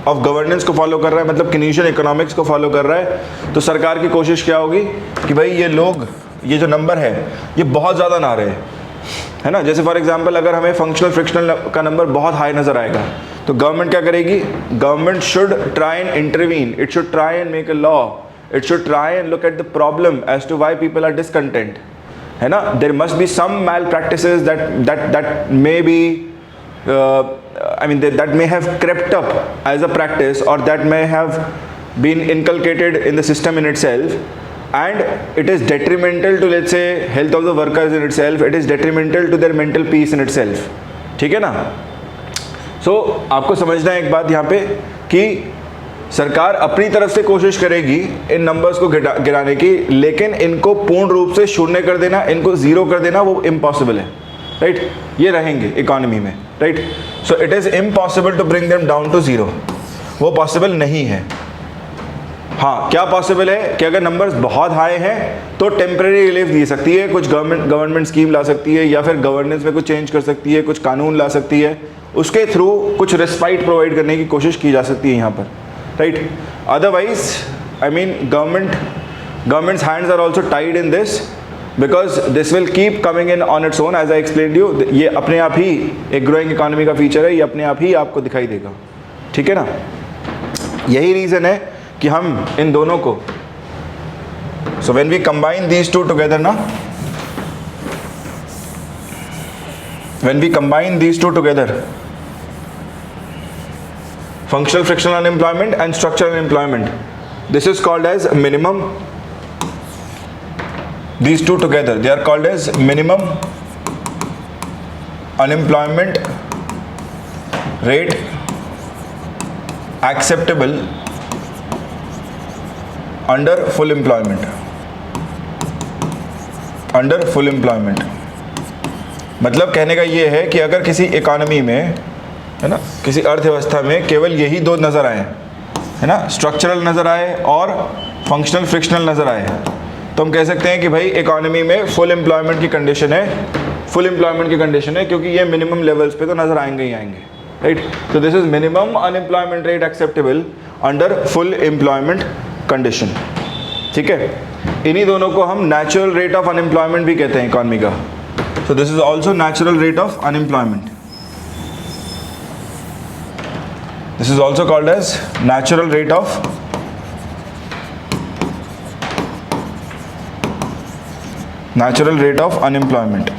of governance को follow कर रहा है, मतलब केनीशियन economics को follow कर रहा है, तो सरकार की कोशिश क्या होगी कि भाई ये लोग, ये जो नंबर है ये बहुत ज़्यादा ना रहे, है ना. जैसे फॉर एग्जांपल अगर हमें फंक्शनल फ्रिक्शनल का नंबर बहुत हाई नज़र आएगा, तो गवर्नमेंट क्या करेगी? Government should try and intervene, it should try and make a law, it should try and look at the problem as to why people are discontent, है ना. There must be some malpractices that may be I mean that may have crept up as a practice, or that may have been inculcated in the system in itself, and it is detrimental to, let's say, health of the workers in itself, it is detrimental to their mental peace in itself. ठीक है ना? So आपको समझना है एक बात यहाँ पे कि सरकार अपनी तरफ से कोशिश करेगी इन नंबर्स को गिराने की, लेकिन इनको पूर्ण रूप से शून्य कर देना, इनको ज़ीरो कर देना वो इम्पॉसिबल है, राइट? ये रहेंगे इकोनॉमी में, right? So it is impossible to bring them down to zero, वो पॉसिबल नहीं है। हाँ, क्या पॉसिबल है कि अगर नंबर्स बहुत हाई हैं तो टेम्प्रेरी रिलीफ दी सकती है, कुछ गवर्नमेंट स्कीम ला सकती है, या फिर गवर्नेंस में कुछ चेंज कर सकती है, कुछ कानून ला सकती है, उसके थ्रू कुछ रिस्पाइट प्रोवाइड करने की कोशिश की जा सकती है यहाँ पर, right? Otherwise I mean government's hands are also tied in this, because this will keep coming in on its own, as I explain you. ये अपने आप ही एक ग्रोइंग इकोनॉमी का फीचर है, ये अपने आप ही आपको दिखाई देगा, ठीक है ना? यही रीज़न है कि हम इन दोनों को, so when we combine these two together ना, when we combine these two together, functional frictional unemployment and structural unemployment, this is called as minimum, these two together they are called as minimum unemployment rate acceptable under full employment, under full employment। मतलब कहने का ये है कि अगर किसी economy में, है ना, किसी अर्थव्यवस्था में केवल यही दो नज़र आए, है ना, स्ट्रक्चरल नज़र आए और फंक्शनल फ्रिक्शनल नज़र आए, तो हम कह सकते हैं कि भाई इकोनॉमी में फुल एम्प्लॉयमेंट की कंडीशन है, फुल एम्प्लॉयमेंट की कंडीशन है, क्योंकि ये मिनिमम लेवल्स पे तो नज़र आएंगे ही आएंगे, राइट? तो this is minimum unemployment rate acceptable under full employment condition, ठीक है? इन्हीं दोनों को हम नेचुरल रेट ऑफ अनएम्प्लॉयमेंट भी कहते हैं इकोनॉमी का। So this is also natural rate of unemployment. This is also called as natural rate of unemployment।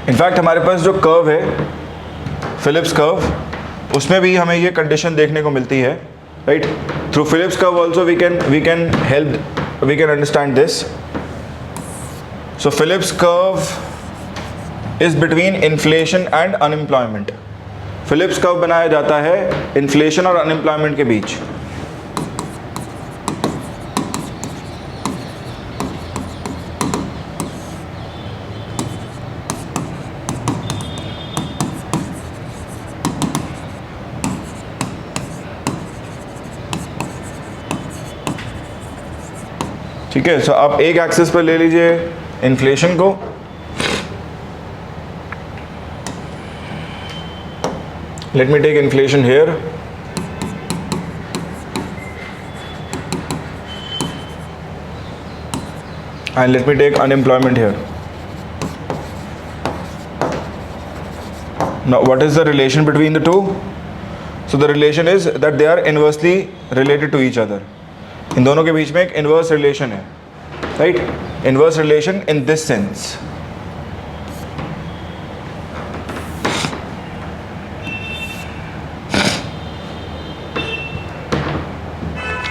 In fact हमारे पास जो कर्व है, फिलिप्स कर्व, उसमें भी हमें ये कंडीशन देखने को मिलती है, right? Through Phillips curve also we can understand this. So Phillips curve is between inflation and unemployment. Phillips curve बनाया जाता है इन्फ्लेशन और अनएम्प्लॉयमेंट के बीच। ठीक है, सो आप एक एक्सिस पर ले लीजिए इन्फ्लेशन को, let me take inflation here, and let me take unemployment here. Now what is the relation between the two? So the relation is that they are inversely related to each other. इन दोनों के बीच में एक inverse relation है, right? Inverse relation in this sense.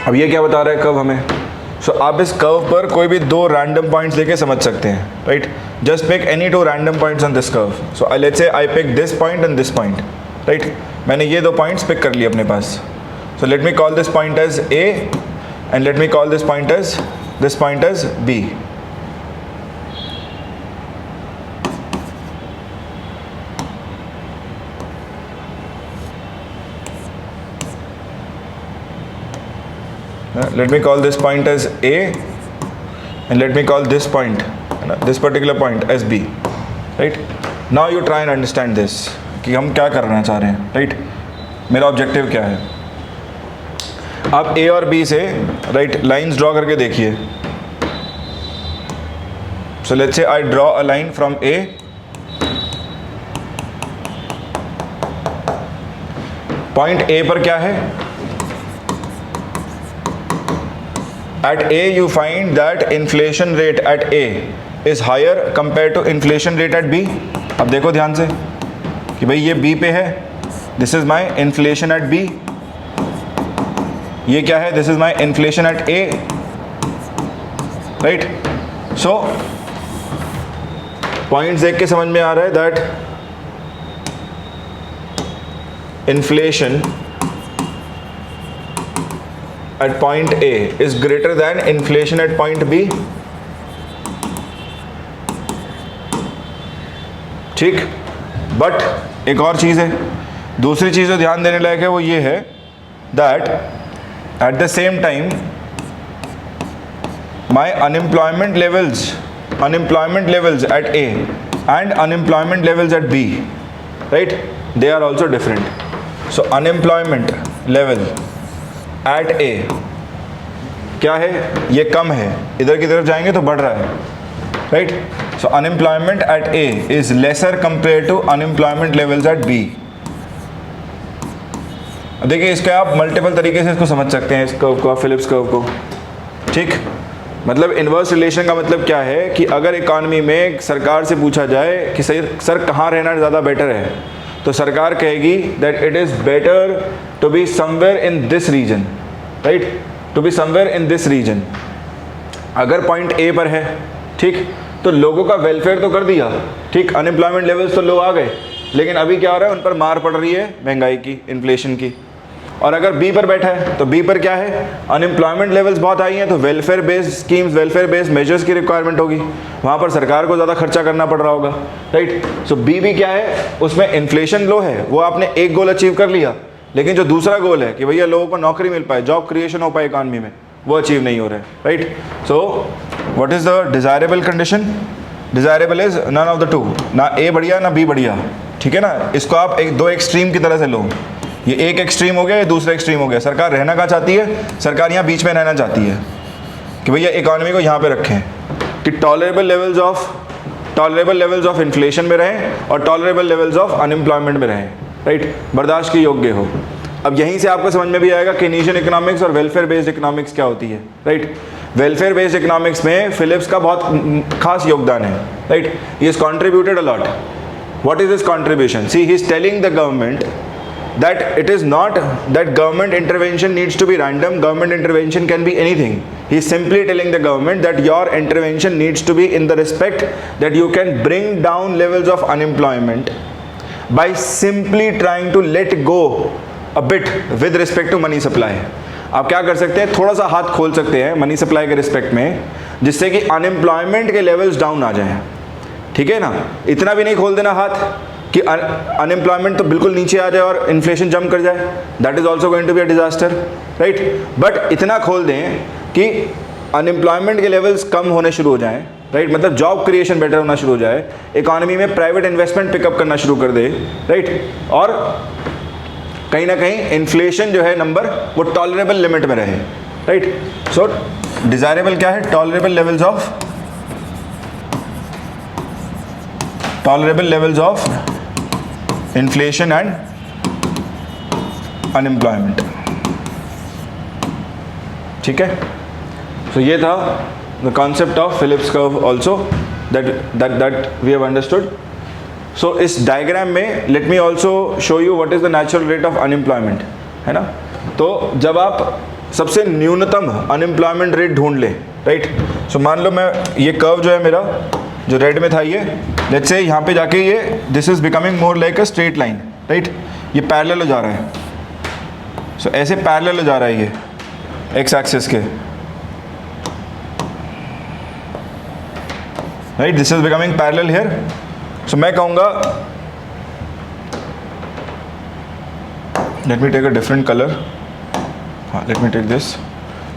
अब ये क्या बता रहा है कर्व हमें? सो आप इस कर्व पर कोई भी दो रैंडम पॉइंट्स लेके समझ सकते हैं, right? Just pick any two random points on this curve. So let's say I pick this point and this point, right? मैंने ये दो पॉइंट्स पिक कर लिए अपने पास। So let me call this point as A and let me call this point as B. Let me call this point as A and let me call this point, this particular point as B, right? Now you try and understand this कि हम क्या करना चाह रहे हैं, right? मेरा objective क्या है? आप A और B से राइट लाइंस ड्रॉ करके देखिए। So let's say I draw a line from A point A पर क्या है? At A you find that inflation rate at A is higher compare to inflation rate at B. अब देखो ध्यान से कि भाई ये बी पे है, this is my inflation at B, ये क्या है, this is my inflation at A, right. So points देख के समझ में आ रहा है that inflation at point A is greater than inflation at point B। ठीक, बट एक और चीज़ है, दूसरी चीज़ जो ध्यान देने लायक है वो ये है that at the same time my unemployment levels at A and unemployment levels at B, right, they are also different। so unemployment level at A क्या है, ये कम है, इधर की तरफ जाएंगे तो बढ़ रहा है, right. So unemployment at A is lesser compare to unemployment levels at B। देखिए इसका आप मल्टीपल तरीके से इसको समझ सकते हैं, इस कर्व को, फिलिप्स कर्व को, ठीक। मतलब इन्वर्स रिलेशन का मतलब क्या है कि अगर इकॉनमी में सरकार से पूछा जाए कि सर कहाँ रहना ज़्यादा बेटर है, तो सरकार कहेगी that it is better to be somewhere in this region, right, to be somewhere in this region. अगर पॉइंट ए पर है, ठीक, तो लोगों का वेलफेयर तो कर दिया, ठीक, अनएम्प्लॉयमेंट लेवल्स तो लो आ गए, लेकिन अभी क्या हो रहा है, उन पर मार पड़ रही है महंगाई की, इन्फ्लेशन की। और अगर बी पर बैठा है तो बी पर क्या है, अनएम्प्लॉयमेंट लेवल्स बहुत हाई हैं, तो welfare based schemes, welfare based measures की रिक्वायरमेंट होगी, वहाँ पर सरकार को ज़्यादा खर्चा करना पड़ रहा होगा, राइट। सो बी भी क्या है, उसमें इन्फ्लेशन लो है, वो आपने एक गोल अचीव कर लिया, लेकिन जो दूसरा गोल है कि भैया लोगों को नौकरी मिल पाए, जॉब क्रिएशन हो पाए इकॉनमी में, वो अचीव नहीं हो रहा है, right. So what is the desirable condition, desirable is none of the two, ना ए बढ़िया ना बी बढ़िया, ठीक है ना। इसको आप दो एक्सट्रीम की तरह से लो, ये एक एक्सट्रीम हो गया, ये दूसरा एक्सट्रीम हो गया। सरकार रहना कहाँ चाहती है, सरकार यहाँ बीच में रहना चाहती है कि भैया इकॉनमी को यहाँ पे रखें कि टॉलरेबल लेवल्स ऑफ इन्फ्लेशन में रहें और टॉलरेबल लेवल्स ऑफ अनएम्प्लॉयमेंट में रहें, राइट, बर्दाश्त के योग्य हो। अब यहीं से आपको समझ में भी आएगा केनीशियन इकोनॉमिक्स और वेलफेयर बेस्ड इकोनॉमिक्स क्या होती है, राइट। वेलफेयर बेस्ड इकोनॉमिक्स में फिलिप्स का बहुत खास योगदान है, right, he has contributed a lot. What is his contribution, see he is telling the government that it is not that government intervention needs to be random, government intervention can be anything. He is simply telling the government that your intervention needs to be in the respect that you can bring down levels of unemployment by simply trying to let go a bit with respect to money supply। आप क्या कर सकते हैं, थोड़ा सा हाथ खोल सकते हैं मनी सप्लाई के रिस्पेक्ट में, जिससे कि अनएम्प्लॉयमेंट के लेवल्स डाउन आ जाएं, ठीक है ना। इतना भी नहीं खोल देना हाथ कि अनएम्प्लॉयमेंट तो बिल्कुल नीचे आ जाए और इन्फ्लेशन जंप कर जाए, that is also going to be a disaster, right. But इतना खोल दें कि अनएम्प्लॉयमेंट के लेवल्स कम होने शुरू हो जाएं, राइट, मतलब जॉब क्रिएशन बेटर होना शुरू हो जाए, इकॉनमी में प्राइवेट इन्वेस्टमेंट पिकअप करना शुरू कर दे, राइट, और कहीं ना कहीं इन्फ्लेशन जो है नंबर वो टॉलरेबल लिमिट में रहे, राइट। सो डिजायरेबल क्या है, tolerable levels of inflation and unemployment, ठीक है। सो ये था the concept of Phillips curve also that we have understood. So इस डायग्राम में let me also show you what is the natural rate of unemployment, है ना। तो जब आप सबसे न्यूनतम अनएम्प्लॉयमेंट रेट ढूंढ लें, राइट, सो मान लो मैं ये कर्व जो है मेरा जो रेड में था, ये लेट्स से यहाँ पे जाके ये this is becoming more like a straight line, right, ये पैरेलल हो जा रहा है। सो ऐसे पैरेलल हो जा रहा है ये एक्स एक्सिस के, right, this is becoming parallel here. So मैं कहूँगा let me take a different colour, हाँ let me take this.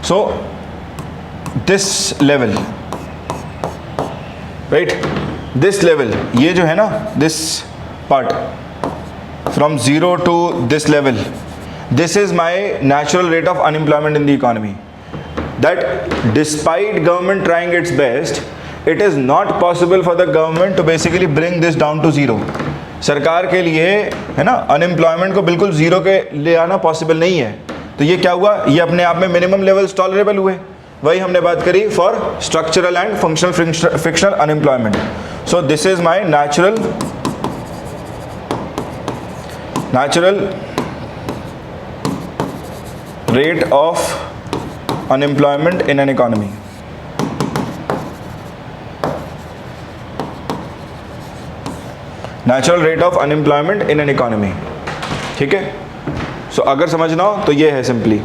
So this level, right, this level, ये जो है ना this part from 0 to this level, this is my natural rate of unemployment in the economy, that despite government trying its best, it is not possible for the government to basically bring this down to 0। सरकार के लिए, है ना, unemployment को बिल्कुल 0 के ले आना पॉसिबल नहीं है। तो ये क्या हुआ, ये अपने आप में मिनिमम लेवल्स टॉलरेबल हुए, वही हमने बात करी for structural and functional frictional unemployment. So this is my natural rate of unemployment in an economy. Natural rate of unemployment in an economy. ठीक है. सो अगर समझना हो तो ये है simply,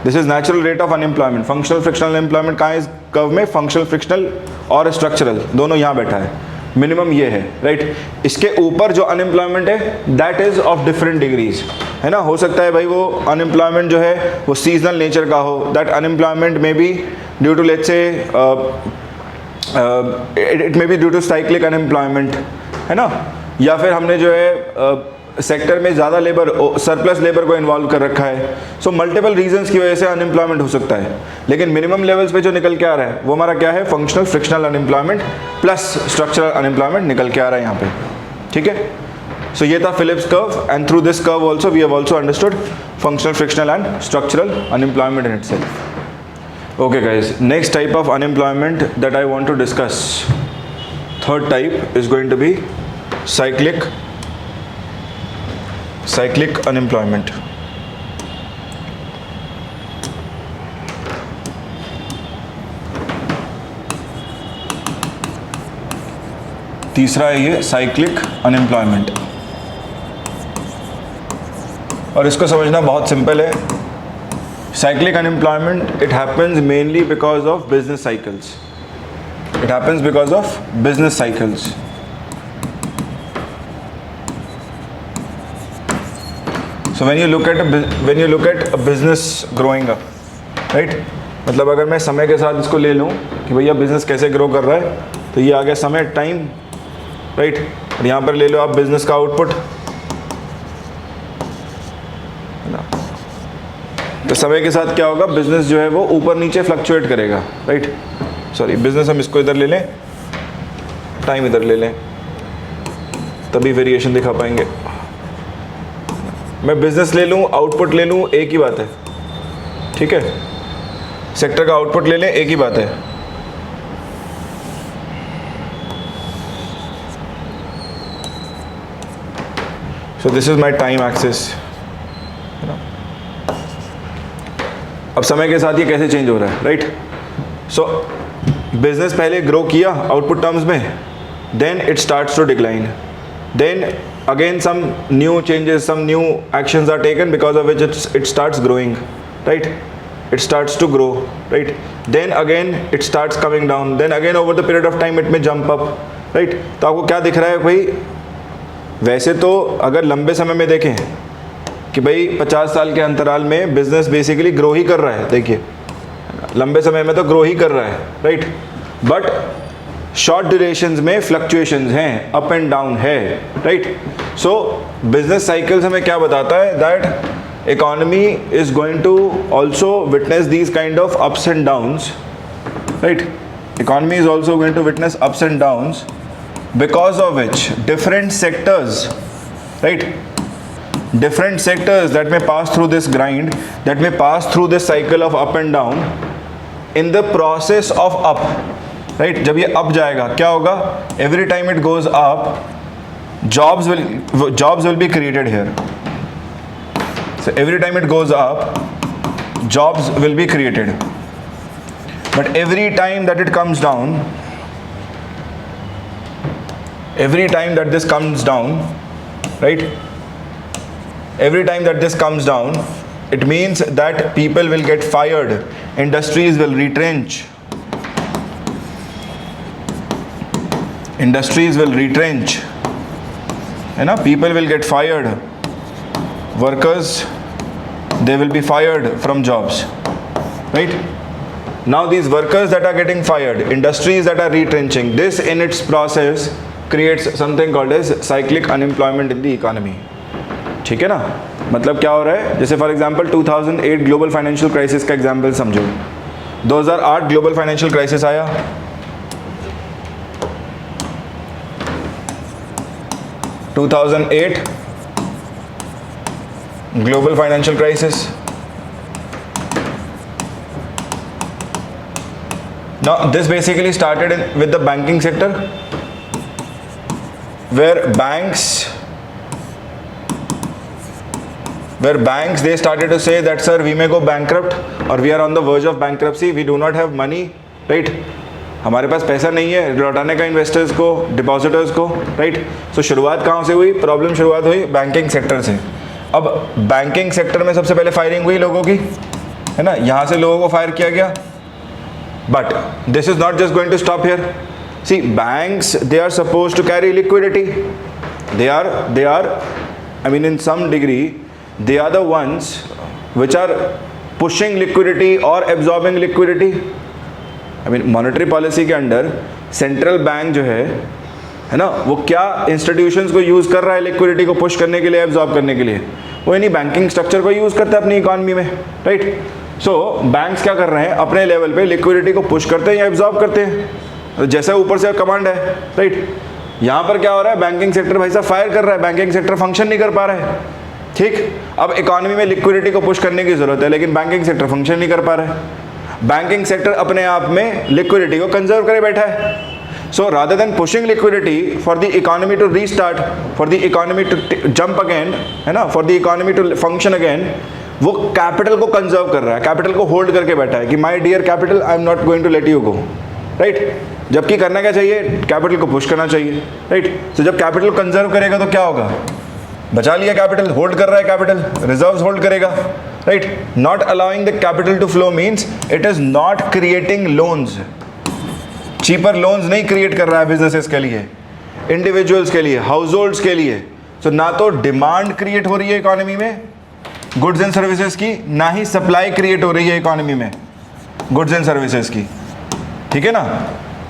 this is natural rate of unemployment. Functional frictional unemployment कहाँ है कर्व में? फंक्शनल फ्रिक्शनल और स्ट्रक्चरल दोनों यहाँ बैठा है. मिनिमम ये है, राइट. इसके ऊपर जो अनएम्प्लॉयमेंट है that is of different degrees, है ना. हो सकता है भाई वो अनएम्प्लॉयमेंट जो है वो सीजनल नेचर का हो. That unemployment may be due to let's say it may be due to cyclic unemployment, है ना. या फिर हमने जो है सेक्टर में ज़्यादा लेबर, सरप्लस लेबर को इन्वॉल्व कर रखा है. सो मल्टीपल रीजंस की वजह से अनएम्प्लॉयमेंट हो सकता है. लेकिन मिनिमम लेवल्स पे जो निकल के आ रहा है वो हमारा क्या है? Functional frictional unemployment plus structural unemployment निकल के आ रहा है यहाँ पे. ठीक है. सो ये था Phillips curve and through this curve also we have also understood functional frictional and structural unemployment in itself. Okay guys, next type of unemployment that I want to discuss, third type is going to be cyclic unemployment. तीसरा है ये cyclic unemployment, और इसको समझना बहुत simple है. Cyclic unemployment it happens mainly because of business cycles. It happens because of business cycles. So when you look at a business growing up, right? मतलब अगर मैं समय के साथ इसको ले लूँ कि भैया बिजनेस कैसे ग्रो कर रहा है, तो ये आ गया समय, टाइम, राइट. और यहाँ पर ले लो आप बिजनेस का आउटपुट. तो समय के साथ क्या होगा? बिजनेस जो है वो ऊपर नीचे फ्लक्चुएट करेगा, राइट. सॉरी, बिजनेस हम इसको इधर ले लें, टाइम इधर ले लें, तभी वेरिएशन दिखा पाएंगे. मैं बिजनेस ले लूँ, आउटपुट ले लूँ, एक ही बात है. ठीक है. सेक्टर का आउटपुट ले लें, एक ही बात है. So this is my time axis. अब समय के साथ ये कैसे चेंज हो रहा है, राइट. सो बिजनेस पहले ग्रो किया आउटपुट टर्म्स में, then it starts to decline, then again some new changes, some new actions are taken because of which it starts growing, right. It starts to grow, right. Then again it starts coming down, then again over the period of time it may jump up, right. तो आपको क्या दिख रहा है भाई? वैसे तो अगर लंबे समय में देखें कि भाई 50 साल के अंतराल में बिजनेस बेसिकली ग्रो ही कर रहा है. देखिए लंबे समय में तो ग्रो ही कर रहा है, राइट. बट शॉर्ट ड्यूरेशंस में फ्लक्चुएशंस हैं, अप एंड डाउन है, राइट. सो बिजनेस साइकिल्स हमें क्या बताता है? That economy is going to also witness these kind of ups and downs, right. Economy is also going to witness ups and downs because of which different sectors, right, different sectors that may pass through this grind, that may pass through this cycle of up and down. In the process of up, right, जब ये up जाएगा क्या होगा? Every time it goes up, jobs will be created here. So every time it goes up, jobs will be created. But every time that it comes down, every time that this comes down, right, every time that this comes down, it means that people will get fired, industries will retrench, है ना. People will get fired, workers they will be fired from jobs, right. Now these workers that are getting fired, industries that are retrenching, this in its process creates something called as cyclic unemployment in the economy. ठीक है ना. मतलब क्या हो रहा है? जैसे for example 2008 global financial crisis का एग्जांपल समझो. 2008 ग्लोबल फाइनेंशियल क्राइसिस आया, 2008 global financial crisis. Now this basically started with the banking sector, where banks they started to say that sir we may go bankrupt or we are on the verge of bankruptcy, we do not have money, right? हमारे पास पैसा नहीं है लौटाने का investors को, depositors को, right? सो शुरुआत कहाँ से हुई? प्रॉब्लम शुरुआत हुई बैंकिंग सेक्टर से। अब बैंकिंग सेक्टर में सबसे पहले फायरिंग हुई लोगों की, है ना, यहाँ से लोगों को फायर किया गया। But this is not just going to stop here. See banks they are suppose to carry liquidity, they are I mean in some degree they are the ones which are pushing liquidity or absorbing liquidity. I mean monetary policy के under central bank जो है ना, वो क्या institutions को use कर रहा है लिक्विडिटी को पुश करने के लिए, एब्जॉर्ब करने के लिए? वो इन्हीं बैंकिंग स्ट्रक्चर को यूज़ करता है अपनी इकॉनमी में, राइट? सो बैंक्स क्या कर रहे हैं? अपने लेवल पे लिक्विडिटी को पुश करते हैं या एब्जॉर्ब करते हैं, जैसा ऊपर से कमांड है, राइट? यहाँ पर क्या हो रहा है? बैंकिंग सेक्टर भाई साहब फायर कर रहा है, बैंकिंग सेक्टर फंक्शन नहीं कर पा रहा है, ठीक? अब इकोनॉमी में लिक्विडिटी को पुश करने की जरूरत है, लेकिन बैंकिंग सेक्टर फंक्शन नहीं कर पा रहा है। बैंकिंग सेक्टर अपने आप में लिक्विडिटी को कंजर्व करे बैठा है। So rather than pushing liquidity for the economy to restart, for the economy to jump again, है ना, for the economy to function again, वो कैपिटल को कंजर्व कर रहा है, कैपिटल को होल्ड करके बैठा है कि my dear capital I am not going to let you go, right? जबकि करना क्या चाहिए? कैपिटल को पुश करना चाहिए, राइट? तो जब कैपिटल कंजर्व करेगा तो क्या होगा? बचा लिया कैपिटल, होल्ड कर रहा है कैपिटल, रिजर्व्स होल्ड करेगा, right? Not allowing the capital to flow means it is not creating loans, cheaper loans नहीं क्रिएट कर रहा है बिजनेसेस के लिए, इंडिविजुअल्स के लिए, हाउस होल्ड्स के लिए। तो ना तो डिमांड क्रिएट हो रही है इकोनॉमी में गुड्स एंड सर्विसेज की, ना ही सप्लाई क्रिएट हो रही है इकोनॉमी में गुड्स एंड सर्विसेज की, ठीक है ना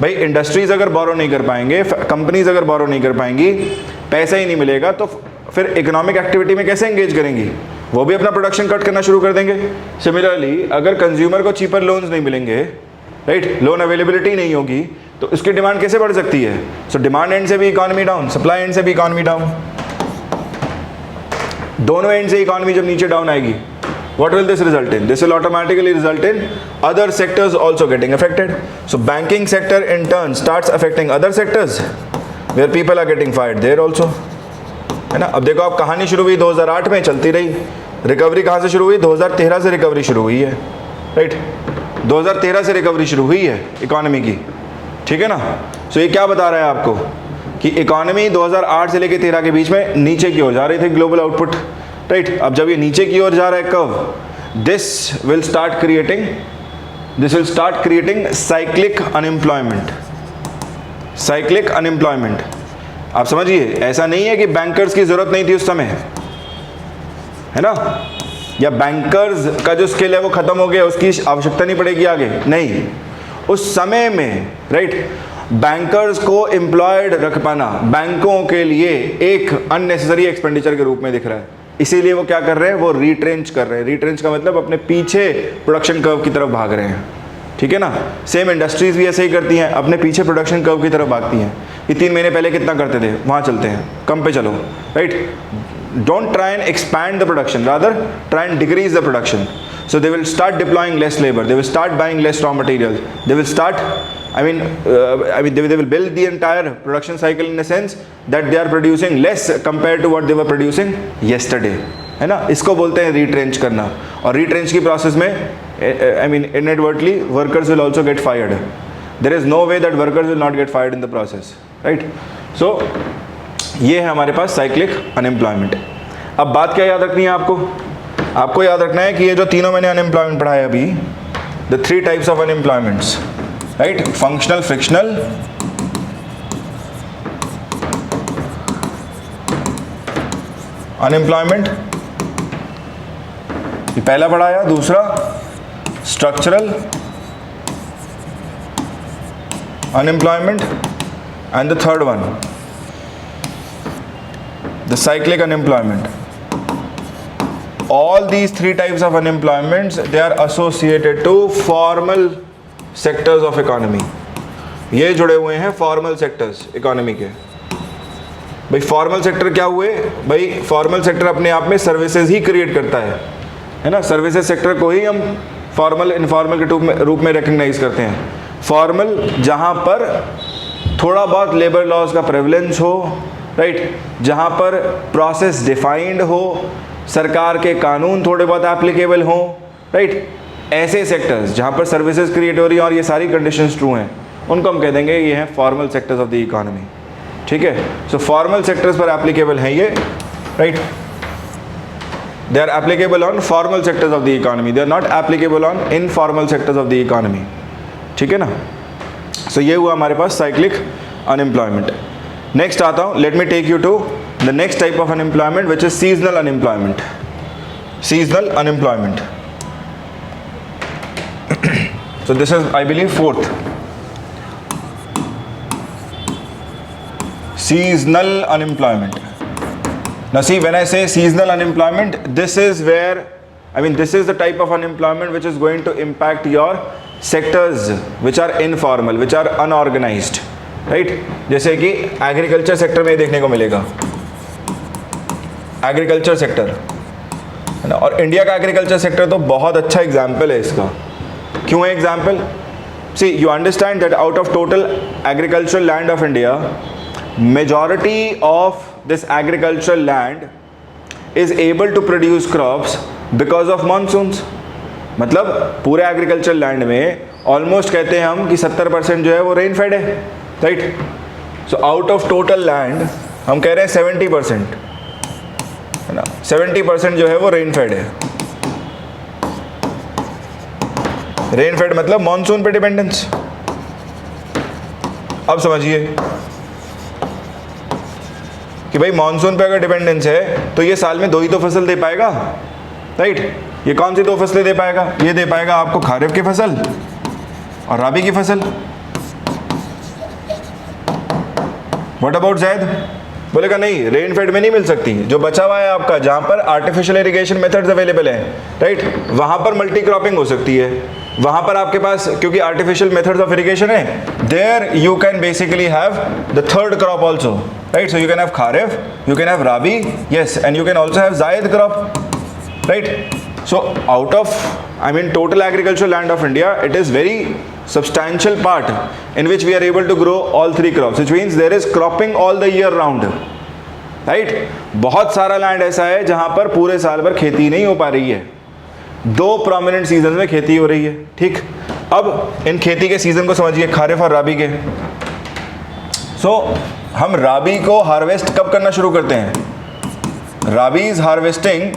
भाई? इंडस्ट्रीज अगर बोरो नहीं कर पाएंगे, कंपनीज अगर बोरो नहीं कर पाएंगी, पैसा ही नहीं मिलेगा, तो फिर इकोनॉमिक एक्टिविटी में कैसे एंगेज करेंगी? वो भी अपना प्रोडक्शन कट करना शुरू कर देंगे। सिमिलरली अगर कंज्यूमर को चीपर लोन्स नहीं मिलेंगे, राइट, लोन अवेलेबिलिटी नहीं होगी, तो उसकी डिमांड कैसे बढ़ सकती है? सो डिमांड एंड से भी इकोनॉमी डाउन, सप्लाई एंड से भी इकोनॉमी डाउन, दोनों एंड से इकोनॉमी जब नीचे डाउन आएगी, what will this result in? This will automatically result in other sectors also getting affected. So banking sector in turn starts affecting other sectors where people are getting fired there also, है ना? अब देखो, आप कहानी शुरू हुई 2008 में, चलती रही। रिकवरी कहाँ से शुरू हुई? 2013 से रिकवरी शुरू हुई है, राइट? 2013 से रिकवरी शुरू हुई है इकोनॉमी की, ठीक है ना? सो ये क्या बता रहा है आपको कि इकोनॉमी 2008 से लेकर 13 के बीच में नीचे की ओर जा रही थी, ग्लोबल आउटपुट, राइट? अब जब ये नीचे की ओर जा रहा है curve, this will start creating cyclic unemployment, cyclic unemployment. आप समझिए, ऐसा नहीं है कि बैंकर्स की जरूरत नहीं थी उस समय, है ना, या बैंकर्स का जो स्किल है वो खत्म हो गया, उसकी आवश्यकता नहीं पड़ेगी आगे, नहीं। उस समय में, राइट, बैंकर्स को एम्प्लॉयड रख पाना बैंकों के लिए एक अननेसेसरी एक्सपेंडिचर के रूप में दिख रहा है, इसीलिए वो क्या कर रहे हैं? वो रिट्रेंच कर रहे हैं। रिट्रेंच का मतलब अपने पीछे प्रोडक्शन कर्व की तरफ भाग रहे हैं, ठीक है ना? सेम इंडस्ट्रीज भी ऐसे ही करती हैं, अपने पीछे प्रोडक्शन कर्व की तरफ भागती हैं कि 3 महीने पहले कितना करते थे, वहाँ चलते हैं, कम पे चलो, right? Don't try and expand the production, rather try and decrease the production. So they will start deploying less labor, they will start buying less raw materials, they will start they will build the entire production cycle in a sense that they are producing less compared to what they were producing yesterday, है ना? इसको बोलते हैं retrench करना। और retrench की process में inadvertently workers will also get fired. There is no way that workers will not get fired in the process, right? So ये है हमारे पास cyclic unemployment। अब बात क्या याद रखनी है आपको याद रखना है कि ये जो तीनों मैंने अनएम्प्लॉयमेंट पढ़ाया अभी, the 3 types of अनएम्प्लॉयमेंट्स, right? Functional, frictional, unemployment, ये पहला पढ़ाया। दूसरा structural unemployment, and the third one the cyclic unemployment. All these 3 types of unemployments, they are associated to formal sectors of economy. ये जुड़े हुए हैं फॉर्मल सेक्टर्स इकोनॉमी के। भाई फॉर्मल सेक्टर क्या हुए? भाई फॉर्मल सेक्टर अपने आप में सर्विसेज ही क्रिएट करता है ना? सर्विसेज सेक्टर को ही हम फॉर्मल इनफॉर्मल के रूप में रिकग्नाइज करते हैं। फॉर्मल जहाँ पर थोड़ा बहुत लेबर लॉज का प्रेवलेंस हो, राइट, जहाँ पर प्रोसेस डिफाइंड हो, सरकार के कानून थोड़े बहुत एप्लीकेबल हों, राइट, ऐसे सेक्टर्स जहाँ पर सर्विसेज क्रिएट हो रही हैं और ये सारी कंडीशंस ट्रू हैं, उनको हम कह देंगे ये हैं formal sectors of the economy. ठीक है, सो फॉर्मल सेक्टर्स पर एप्लीकेबल हैं ये, right, they are applicable on formal sectors of the economy, they are not applicable on informal sectors of the economy. ठीक है ना, सो ये हुआ हमारे पास साइक्लिक अनएम्प्लॉयमेंट। नेक्स्ट आता हूँ, let me take you to the next type of unemployment which is seasonal unemployment. Seasonal unemployment, so this is I believe fourth, seasonal unemployment. Now see, when I say seasonal unemployment, this is where, I mean, this is the type of unemployment which is going to impact your sectors which are informal, which are unorganized, right? जैसे कि agriculture sector में देखने को मिलेगा, agriculture sector है ना, और India का एग्रीकल्चर सेक्टर तो बहुत अच्छा एग्जाम्पल है इसका। क्यों है example? See, you understand that out of total agricultural land of India, majority of this agricultural land is able to produce crops because of monsoons. मतलब पूरे एग्रीकल्चर लैंड में ऑलमोस्ट कहते हैं हम कि 70% जो है वो रेन फेड है, right? So out of total land हम कह रहे हैं 70% है ना, 70% जो है वो रेन फेड है। रेन फेड मतलब मॉनसून पे डिपेंडेंस। अब समझिए कि भाई मॉनसून पे अगर डिपेंडेंस है तो ये साल में 2 ही तो फसल दे पाएगा, राइट? ये कौन सी 2 फसलें दे पाएगा? ये दे पाएगा आपको खारिफ की फसल और राबी की फसल। व्हाट अबाउट ज़ैद? बोलेगा नहीं, रेन फेड में नहीं मिल सकती। जो बचा हुआ है आपका, जहाँ पर आर्टिफिशियल इरिगेशन मेथड्स अवेलेबल हैं, राइट, वहाँ पर मल्टी क्रॉपिंग हो सकती है। वहाँ पर आपके पास क्योंकि आर्टिफिशियल मेथड्स ऑफ इरिगेशन है, there you can basically have the third crop also, right? So you can have kharif, you can have rabi, yes, and you can also have zaid crop, right? So out of, I mean, total agricultural land of India, it is very substantial part in which we are able to grow all 3 crops, which means there is cropping all the year round, right? बहुत सारा land ऐसा है जहाँ पर पूरे साल भर खेती नहीं हो पा रही है, 2 प्रोमिनेंट सीजन में खेती हो रही है, ठीक? अब इन खेती के सीजन को समझिए, खारिफ और राबी के। सो हम राबी को हार्वेस्ट कब करना शुरू करते हैं? राबीज harvesting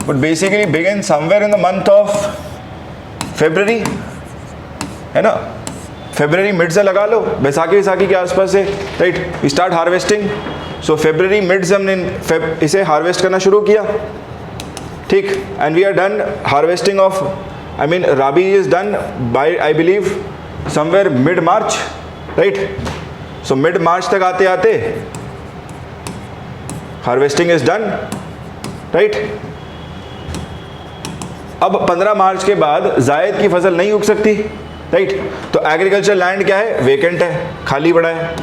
would basically begin somewhere in the month of February, है ना? February मिड से लगा लो, बैसाखी के आसपास से, right? We start harvesting. So February mid से हमने इसे हार्वेस्ट करना शुरू किया, ठीक? And we are done harvesting off, I mean rabi is done by I believe somewhere mid March, right? So mid March तक आते आते हार्वेस्टिंग इज डन, राइट? अब 15 मार्च के बाद जायद की फसल नहीं उग सकती, राइट? तो एग्रीकल्चर लैंड क्या है? वेकेंट है, खाली पड़ा है,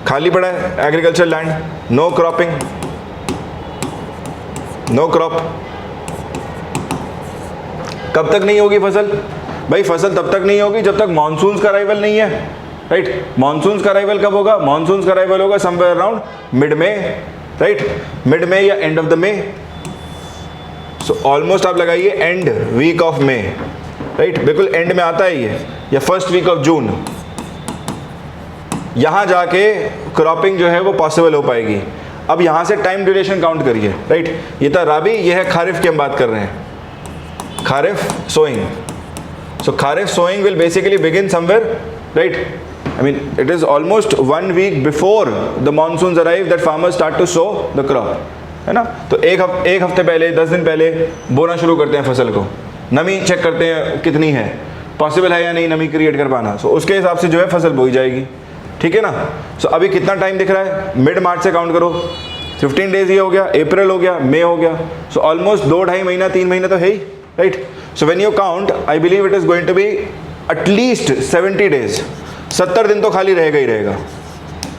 खाली पड़ा है agriculture land, no cropping, no crop. कब तक नहीं होगी फसल? भाई फसल तब तक नहीं होगी जब तक मॉनसून्स का अराइवल नहीं है, राइट? मॉनसून्स का अराइवल कब होगा? मॉनसून्स का अराइवल होगा समवेयर अराउंड मिड में, राइट? मिड में या end of the May. So almost आप लगाइए end week of May, right? बिल्कुल एंड में आता है ये, या फर्स्ट वीक ऑफ जून, यहाँ जाके क्रॉपिंग जो है वो पॉसिबल हो पाएगी। अब यहाँ से टाइम ड्यूरेशन काउंट करिए, राइट? ये था राबी, ये है खारिफ की हम बात कर रहे हैं, kharif sowing. So kharif sowing will basically begin somewhere, right? I mean, it is almost 1 week before the monsoons arrive that farmers start to sow the crop, है ना? तो एक हफ्ते पहले, 10 दिन पहले बोना शुरू करते हैं फसल को, नमी चेक करते हैं कितनी है, पॉसिबल है या नहीं नमी क्रिएट कर पाना। सो उसके हिसाब से जो है फसल बोई जाएगी, ठीक है ना? सो अभी कितना टाइम दिख रहा है? मिड मार्च से काउंट करो, 15 डेज ये हो गया, अप्रैल हो गया, मई हो गया, सो ऑलमोस्ट 2-2.5 महीना, 3 महीने तो है ही, right? So when you count, I believe it is going to be at least 70 days, 70 दिन तो खाली रहेगा ही रहेगा,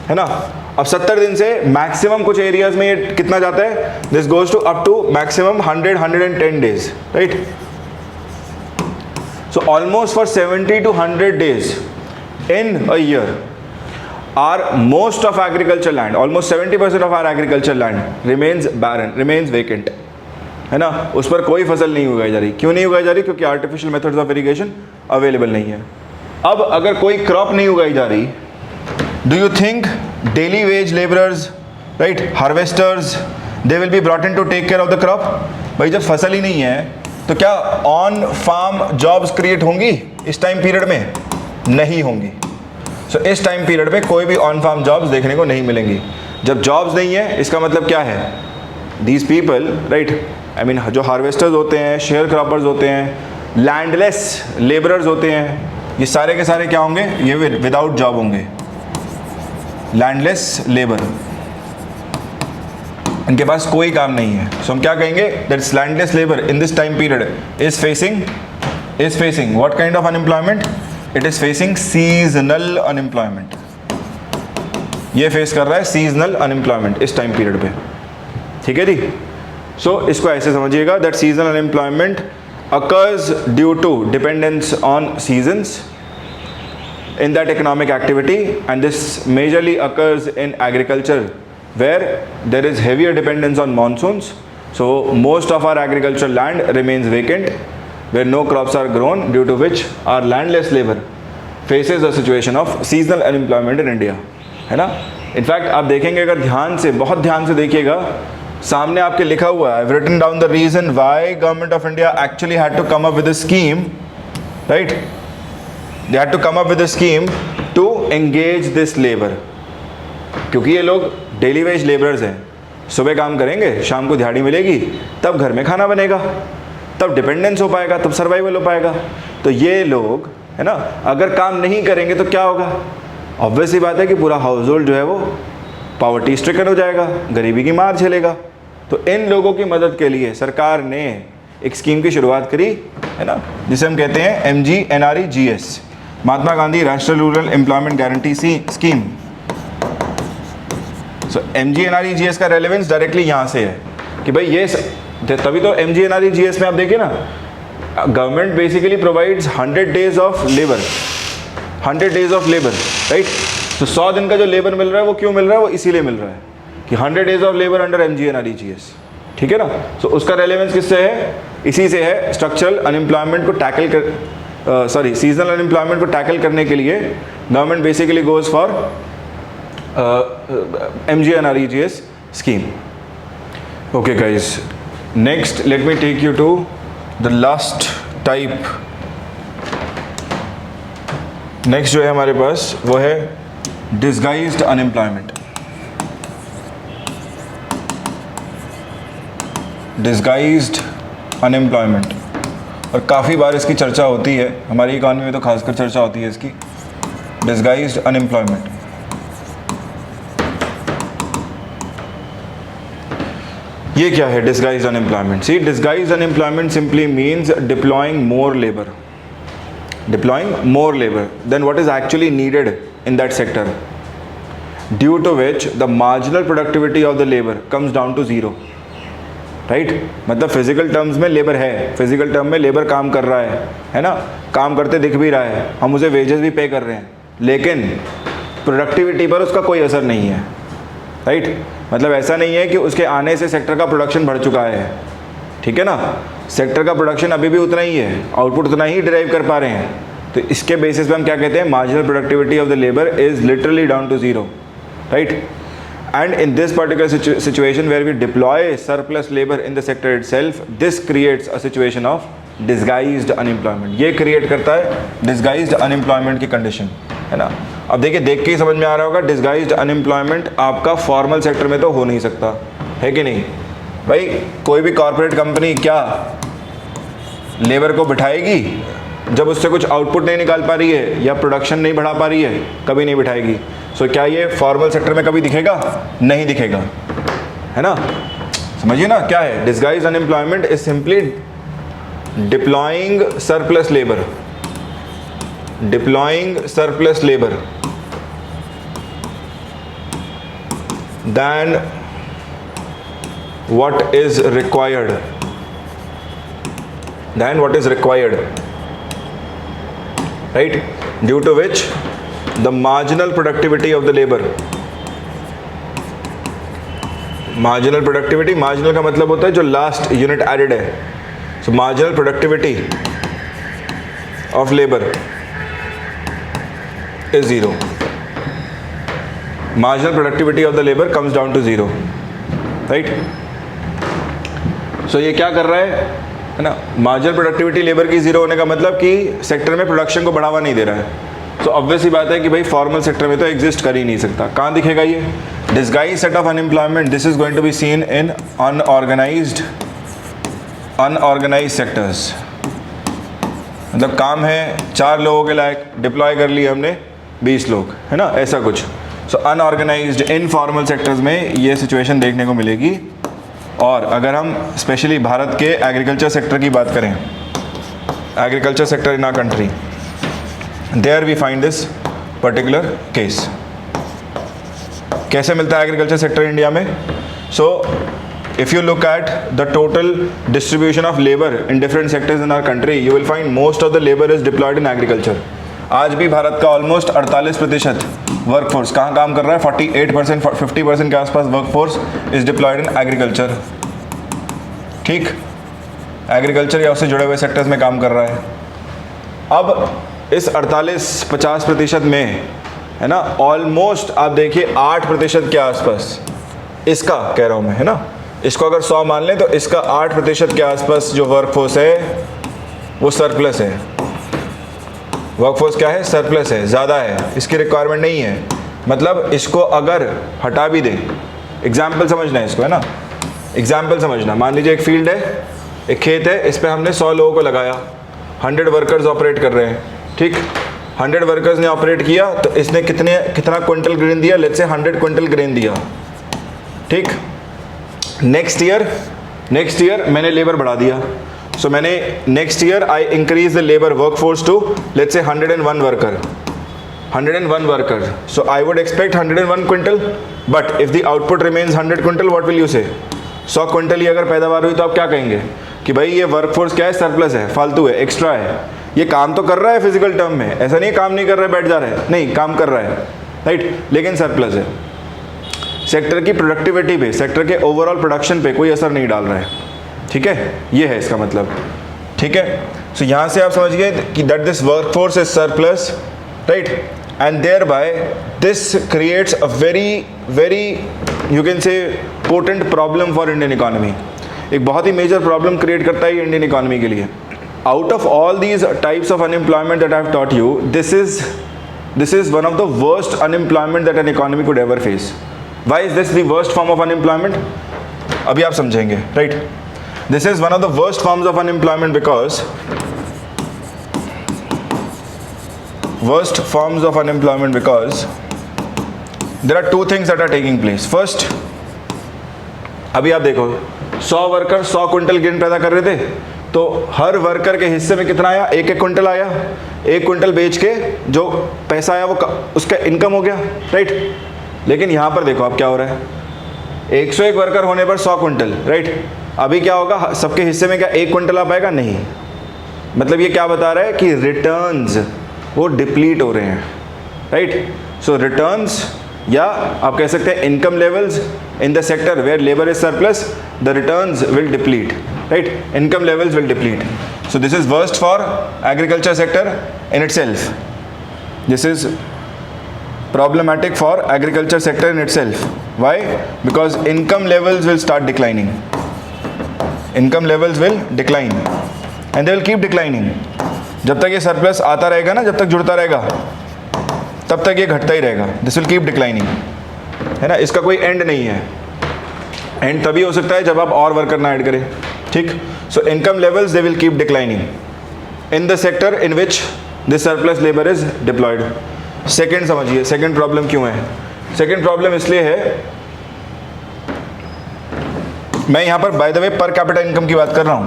है ना? अब 70 दिन से मैक्सिमम कुछ एरियाज में ये कितना जाता है? This goes to up to maximum 100-110 days, right? So almost for 70 to 100 days in a year, our most of agriculture land, almost 70% of our agriculture land remains barren, remains vacant, है ना. उस पर कोई फसल नहीं उगाई जा रही. क्यों नहीं उगाई जा रही? क्योंकि artificial methods of irrigation available नहीं है. अब अगर कोई क्रॉप नहीं उगाई जा रही, do you think daily wage labourers, right, harvesters, they will be brought in to take care of the crop? भाई जब फसल ही नहीं है तो क्या ऑन फार्म जॉब्स क्रिएट होंगी इस टाइम पीरियड में? नहीं होंगी. सो इस टाइम पीरियड में कोई भी ऑन फार्म जॉब्स देखने को नहीं मिलेंगी. जब जॉब्स नहीं है इसका मतलब क्या है? These people, right, I mean जो हार्वेस्टर्स होते हैं, शेयर क्रॉपर्स होते हैं, लैंडलेस लेबरर्स होते हैं, ये सारे के सारे क्या होंगे? ये विदाउट जॉब होंगे, लैंडलेस लेबर. इनके पास कोई काम नहीं है. सो हम क्या कहेंगे? That's landless labour in this time period is facing what kind of unemployment? It is facing seasonal unemployment. ये फेस कर रहा है सीजनल अनएम्प्लॉयमेंट इस टाइम पीरियड पे. ठीक है जी. सो इसको ऐसे समझिएगा that seasonal unemployment occurs due to dependence on seasons in that economic activity, and this majorly occurs in agriculture where there is heavier dependence on monsoons. So most of our agricultural land remains vacant where no crops are grown, due to which our landless labor faces a situation of seasonal unemployment in India, है ना. In fact आप देखेंगे, अगर ध्यान से, बहुत ध्यान से देखिएगा, सामने आपके लिखा हुआ है, I've written down the reason why government of India actually had to come up with a scheme, right? They had to come up with a scheme to engage this labor. क्योंकि ये लोग डेली वेज लेबरर्स हैं, सुबह काम करेंगे, शाम को दिहाड़ी मिलेगी, तब घर में खाना बनेगा, तब डिपेंडेंस हो पाएगा, तब सर्वाइवल हो पाएगा. तो ये लोग, है ना, अगर काम नहीं करेंगे तो क्या होगा? ऑब्वियस सी बात है कि पूरा हाउस होल्ड जो है वो पॉवर्टी स्ट्रिकन हो जाएगा, गरीबी की मार झेलेगा. तो इन लोगों की मदद के लिए सरकार ने एक स्कीम की शुरुआत करी, है ना, जिसे हम कहते हैं MGNREGS, महात्मा गांधी राष्ट्रीय रूरल एम्प्लॉयमेंट गारंटी स्कीम. सो MGNREGS का रेलेवेंस डायरेक्टली यहाँ से है कि भाई ये तभी तो MGNREGS में आप देखिए ना, government basically provides 100 days of labour, 100 days of labour, right. तो 100 दिन का जो लेबर मिल रहा है वो क्यों मिल रहा है? वो इसीलिए मिल रहा है कि 100 days of labour under MGNREGS. ठीक है ना. सो उसका रेलेवेंस किससे है? इसी से है. स्ट्रक्चरल अनएम्प्लॉयमेंट को टैकल कर, सीजनल अनएम्प्लॉयमेंट को टैकल करने के लिए government basically goes for MGNREGS scheme. Okay guys, next let me take you to the last type. Next जो है हमारे पास वो है डिसगाइज्ड अनएम्प्लॉयमेंट. डिसगाइज्ड अनएम्प्लॉयमेंट, और काफ़ी बार इसकी चर्चा होती है, हमारी इकॉनमी में तो खासकर चर्चा होती है इसकी. डिसगाइज्ड अनएम्प्लॉयमेंट, ये क्या है? Disguised unemployment. See, disguised unemployment simply means deploying more labour, deploying more labor than what is actually needed in that sector, due to which the marginal productivity of the labor comes down to zero, right? मतलब physical terms में labour है, physical term में labour काम कर रहा है ना, काम करते दिख भी रहा है, हम उसे वेजेस भी पे कर रहे हैं, लेकिन प्रोडक्टिविटी पर उसका कोई असर नहीं है, राइट. मतलब ऐसा नहीं है कि उसके आने से सेक्टर का प्रोडक्शन बढ़ चुका है. ठीक है ना. सेक्टर का प्रोडक्शन अभी भी उतना ही है, आउटपुट उतना ही डिराइव कर पा रहे हैं. तो इसके बेसिस पे हम क्या कहते हैं? Marginal productivity of the labour is literally down to zero, right. And in this particular situation where we deploy surplus labour in the sector itself, this creates a situation of disguised unemployment. ये create करता है disguised unemployment की condition, है ना. अब देखिए, देख के ही समझ में आ रहा होगा, डिसगाइज्ड अनएम्प्लॉयमेंट आपका फॉर्मल सेक्टर में तो हो नहीं सकता, है कि नहीं भाई. कोई भी कॉर्पोरेट कंपनी क्या लेबर को बिठाएगी जब उससे कुछ आउटपुट नहीं निकाल पा रही है या प्रोडक्शन नहीं बढ़ा पा रही है? कभी नहीं बिठाएगी. सो क्या ये फॉर्मल सेक्टर में कभी दिखेगा? नहीं दिखेगा, है ना. समझिए ना क्या है disguised unemployment. Is simply deploying surplus labour, deploying surplus labour than what is required right? Due to which the marginal productivity of the labor, marginal productivity, marginal का मतलब होता है जो last unit added है, so marginal productivity of labor is zero. Marginal productivity of the labor comes down to zero, right? So ये क्या कर रहा है ना, मार्जिनल प्रोडक्टिविटी लेबर की जीरो होने का मतलब कि सेक्टर में प्रोडक्शन को बढ़ावा नहीं दे रहा है। तो ऑब्वियस ही बात है कि भाई फॉर्मल सेक्टर में तो एग्जिस्ट कर ही नहीं सकता। कहाँ दिखेगा ये? Disguise set of unemployment, this is going to be seen in unorganised sectors. मतलब काम है 4 लोगों के लायक, डिप्लॉय कर लिए हमने 20 लोग, है ना, ऐसा कुछ। सो अनऑर्गेनाइज्ड इनफॉर्मल सेक्टर्स में ये सिचुएशन देखने को मिलेगी। और अगर हम स्पेशली भारत के एग्रीकल्चर सेक्टर की बात करें, agriculture sector in our country, there we find this particular case. कैसे मिलता है एग्रीकल्चर सेक्टर इंडिया में? सो if you look at the total distribution of labor in different sectors in our country, you will find most of the labor is deployed in agriculture. आज भी भारत का almost 48% workforce कहाँ काम कर रहा है? 48%, 50% के आसपास workforce is deployed in agriculture. ठीक, एग्रीकल्चर या उससे जुड़े हुए सेक्टर्स में काम कर रहा है। अब इस 48-50% में, है ना, ऑलमोस्ट आप देखिए 8% के आसपास इसका कह रहा हूँ मैं, है ना, इसको अगर 100 मान लें तो इसका 8% के आसपास जो वर्कफोर्स है वो सरप्लस है। वर्कफोर्स क्या है? सरप्लस है, ज़्यादा है, इसकी रिक्वायरमेंट नहीं है। मतलब इसको अगर हटा भी दें, एग्जाम्पल समझना है इसको, है ना, एग्जाम्पल समझना। मान लीजिए एक फील्ड है, एक खेत है, इस पर हमने 100 लोगों को लगाया, 100 वर्कर्स ऑपरेट कर रहे हैं। ठीक, 100 वर्कर्स ने ऑपरेट किया तो इसने कितना क्विंटल ग्रेन दिया? लेट्स से 100 क्विंटल ग्रेन दिया। ठीक, नेक्स्ट ईयर मैंने लेबर बढ़ा दिया। सो मैंने next year I increase the labour workforce to let's say 101 worker. So I would expect 101 quintal, but if the output remains 100 quintal, what will you say? 100 quintal ही अगर पैदावार हुई तो आप क्या कहेंगे कि भाई ये वर्कफोर्स क्या है? सरप्लस है, फालतू है, एक्स्ट्रा है। ये काम तो कर रहा है फिजिकल टर्म में, ऐसा नहीं काम नहीं कर रहा है, बैठ जा रहा है, नहीं, काम कर रहा है, राइट, लेकिन सरप्लस है। सेक्टर की प्रोडक्टिविटी पे, सेक्टर के ओवरऑल प्रोडक्शन पे कोई असर नहीं डाल रहा है। ठीक है, ये है इसका मतलब। ठीक है, सो यहाँ से आप समझ गए कि that this workforce is surplus, right, and thereby this creates a very you can say potent problem for Indian economy. एक बहुत ही मेजर प्रॉब्लम क्रिएट करता है इंडियन इकोनॉमी के लिए। Out of all these types of unemployment that I have taught you, this is one of the worst unemployment that an economy could ever face. Why is this the worst form of unemployment? अभी आप समझेंगे, right? This is one of the worst forms of unemployment because there are two things that are taking place. First, अभी आप देखो 100 worker 100 quintal gain पैदा कर रहे थे, तो हर वर्कर के हिस्से में कितना आया? 1-1 क्विंटल आया। 1 क्विंटल बेच के जो पैसा आया वो उसका इनकम हो गया, राइट? लेकिन यहाँ पर देखो अब क्या हो रहा है, 101 वर्कर होने पर 100 क्विंटल, राइट? अभी क्या होगा? सबके हिस्से में क्या 1 क्विंटल आ पाएगा? नहीं। मतलब ये क्या बता रहा है कि रिटर्न्स वो डिप्लीट हो रहे हैं, राइट? सो रिटर्न्स, या आप कह सकते हैं income levels in the sector where labour is surplus, the returns will deplete, right? Income levels will deplete. So this is worst for agriculture sector in itself. This is problematic for agriculture sector in itself. Why? Because income levels will start declining. Income levels will decline and they will keep declining. जब तक ये surplus आता रहेगा ना, जब तक जुड़ता रहेगा, तब तक ये घटता ही रहेगा. This will keep declining. है ना, इसका कोई एंड नहीं है. एंड तभी हो सकता है जब आप और वर्कर ना ऐड करें. ठीक. So income levels they will keep declining in the sector in which this surplus labor is deployed. Second समझिए, second problem क्यों है? Second problem इसलिए है, मैं यहाँ पर by the way per capita income की बात कर रहा हूँ.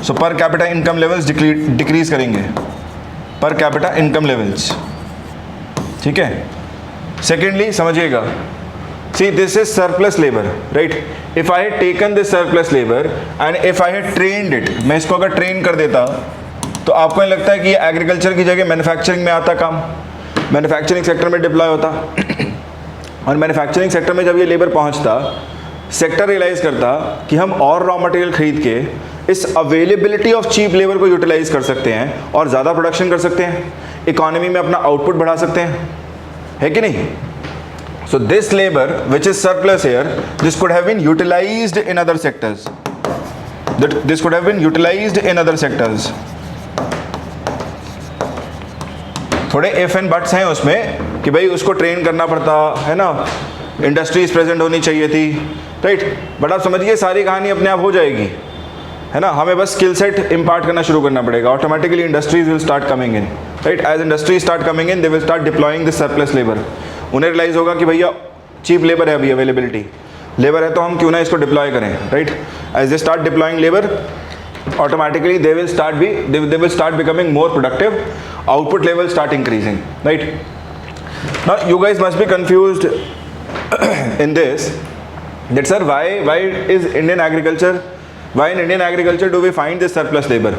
So per capita income levels decrease करेंगे. Per capita income levels. ठीक है. Secondly समझिएगा. See, this is surplus labor, right? If I had taken this surplus labor and if I had trained it, मैं इसको अगर ट्रेन कर देता, तो आपको नहीं लगता है कि एग्रीकल्चर की जगह मैन्युफैक्चरिंग में आता काम, मैन्युफैक्चरिंग सेक्टर में डिप्लॉय होता। और मैन्युफैक्चरिंग सेक्टर में जब ये लेबर पहुंचता, सेक्टर रियलाइज करता कि हम और रॉ मटेरियल खरीद के इस अवेलेबिलिटी ऑफ चीप लेबर को यूटिलाइज कर सकते हैं और ज़्यादा प्रोडक्शन कर सकते हैं, इकोनॉमी में अपना आउटपुट बढ़ा सकते हैं, है कि नहीं? So this labour which is surplus here, this could have been utilised in other sectors, this could have been utilised in other sectors. थोड़े इफ एंड बट्स हैं उसमें कि भाई उसको ट्रेन करना पड़ता है ना, इंडस्ट्रीज प्रेजेंट होनी चाहिए थी, राइट? बट आप समझिए सारी कहानी अपने आप हो जाएगी, है ना? हमें बस स्किल सेट इम्पार्ट करना शुरू करना पड़ेगा, automatically industries will start coming in, right? As industries start coming in, they will start deploying this surplus labour. उन्हें रियलाइज होगा कि भैया चीप लेबर है, अभी अवेलेबिलिटी लेबर है, तो हम क्यों ना इसको डिप्लॉय करें, right? As they start deploying labour, automatically they will start becoming more productive, output level start increasing, right? Now you guys must be confused in this, that sir, why in Indian agriculture do we find this surplus labor,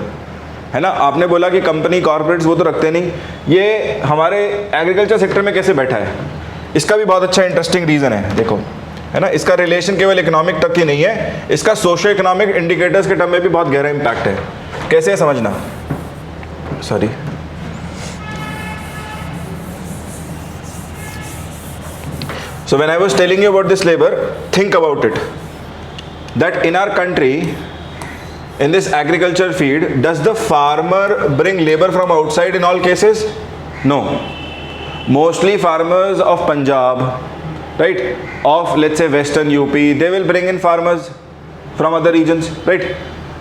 है ना? आपने बोला कि company corporates वो तो रखते नहीं, ये हमारे एग्रीकल्चर सेक्टर में कैसे बैठा है? इसका भी बहुत अच्छा इंटरेस्टिंग रीज़न है, देखो, है ना? इसका रिलेशन केवल इकोनॉमिक तक ही नहीं है, इसका सोशियो इकोनॉमिक इंडिकेटर्स के टर्म में भी बहुत गहरा इम्पैक्ट है। कैसे है समझना, sorry, so when I was telling you about this labour, think about it, that in our country, in this agriculture field, does the farmer bring labor from outside in all cases? No. Mostly farmers of Punjab, right, of let's say western UP, they will bring in farmers from other regions, right?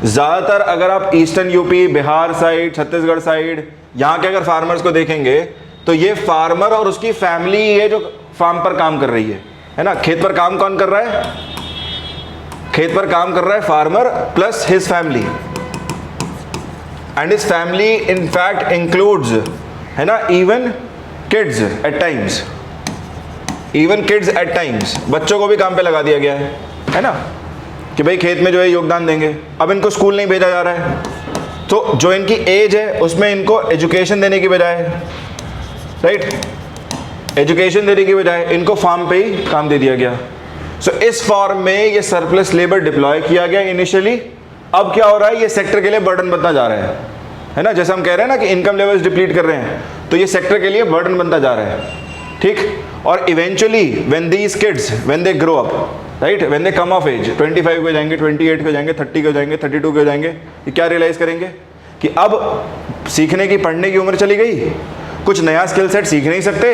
ज़्यादातर अगर आप eastern UP, Bihar side, Chhattisgarh side, यहाँ के अगर farmers को देखेंगे तो ये फार्मर और उसकी फैमिली है जो फार्म पर काम कर रही है ना? खेत पर काम कौन कर रहा है? खेत पर काम कर रहा है farmer plus his family, and his family in fact includes, है ना, इवन किड्स एट टाइम्स, बच्चों को भी काम पे लगा दिया गया है ना, कि भाई खेत में जो है योगदान देंगे। अब इनको स्कूल नहीं भेजा जा रहा है, तो जो इनकी एज है उसमें इनको एजुकेशन देने की बजाय, राइट, एजुकेशन देने की बजाय इनको फार्म पे ही काम दे दिया गया। सो इस फॉर्म में ये सरप्लस लेबर डिप्लॉय किया गया इनिशियली। अब क्या हो रहा है, ये सेक्टर के लिए बर्डन बनता जा रहा है ना? जैसे हम कह रहे हैं ना कि इनकम लेवल्स डिप्लीट कर रहे हैं, तो ये सेक्टर के लिए बर्डन बनता जा रहा है, ठीक? और eventually when these kids, when they grow up, right, when they come of age, 25 को जाएंगे, 28 को जाएंगे, 30 को जाएंगे, 32 को जाएंगे, ये क्या रियलाइज करेंगे कि अब सीखने की, पढ़ने की उम्र चली गई, कुछ नया स्किल सेट सीख नहीं सकते,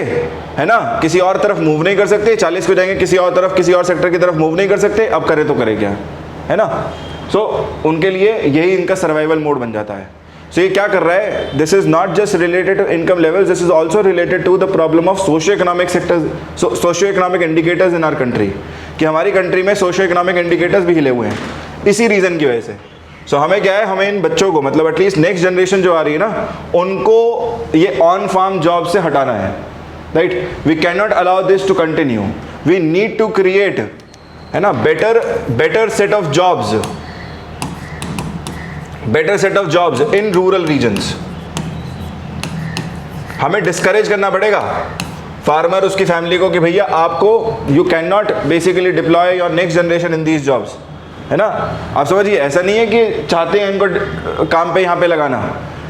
है ना, किसी और तरफ मूव नहीं कर सकते, 40 को जाएंगे किसी और तरफ, किसी और सेक्टर की तरफ मूव नहीं कर सकते, अब करे तो करे क्या, है ना? सो उनके लिए यही इनका सर्वाइवल मोड बन जाता है। सो ये क्या कर रहा है, this is not just related to income levels, this is also related to the problem of socio economic sectors, socio economic indicators in our country, कि हमारी कंट्री में सोशियो इकोनॉमिक इंडिकेटर्स भी हिले हुए हैं इसी रीज़न की वजह से। सो हमें क्या है, हमें इन बच्चों को, मतलब एटलीस्ट नेक्स्ट जनरेशन जो आ रही है ना, उनको ये ऑन फार्म जॉब से हटाना है, right? We can not allow this to continue, we need to create, है ना, better set of jobs, in rural regions. हमें डिस्करेज करना पड़ेगा फार्मर, उसकी फैमिली को, कि भैया आपको, you can not basically deploy your next generation in these jobs, है ना? आप समझिए, ऐसा नहीं है कि चाहते हैं इनको काम पे यहाँ पे लगाना,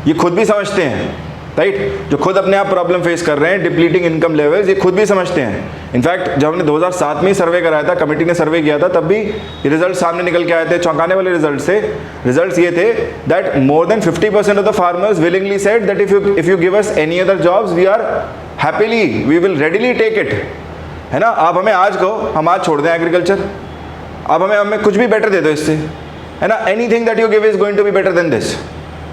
ये खुद भी समझते हैं, राइट? जो खुद अपने आप प्रॉब्लम फेस कर रहे हैं, डिप्लीटिंग इनकम लेवल्स, ये खुद भी समझते हैं। इनफैक्ट जब हमने 2007 में सर्वे कराया था, कमेटी ने सर्वे किया था, तब भी रिजल्ट सामने निकल के आए थे, चौंकाने वाले रिजल्ट्स ये थे that more than 50% of the farmers willingly said that if you give us any other jobs, we are happily, we will readily take it, है ना? आप हमें आज कहो, हम आज छोड़ दें एग्रीकल्चर, आप हमें कुछ भी बेटर दे दो इससे, है ना? Anything that you give is going to be better than this,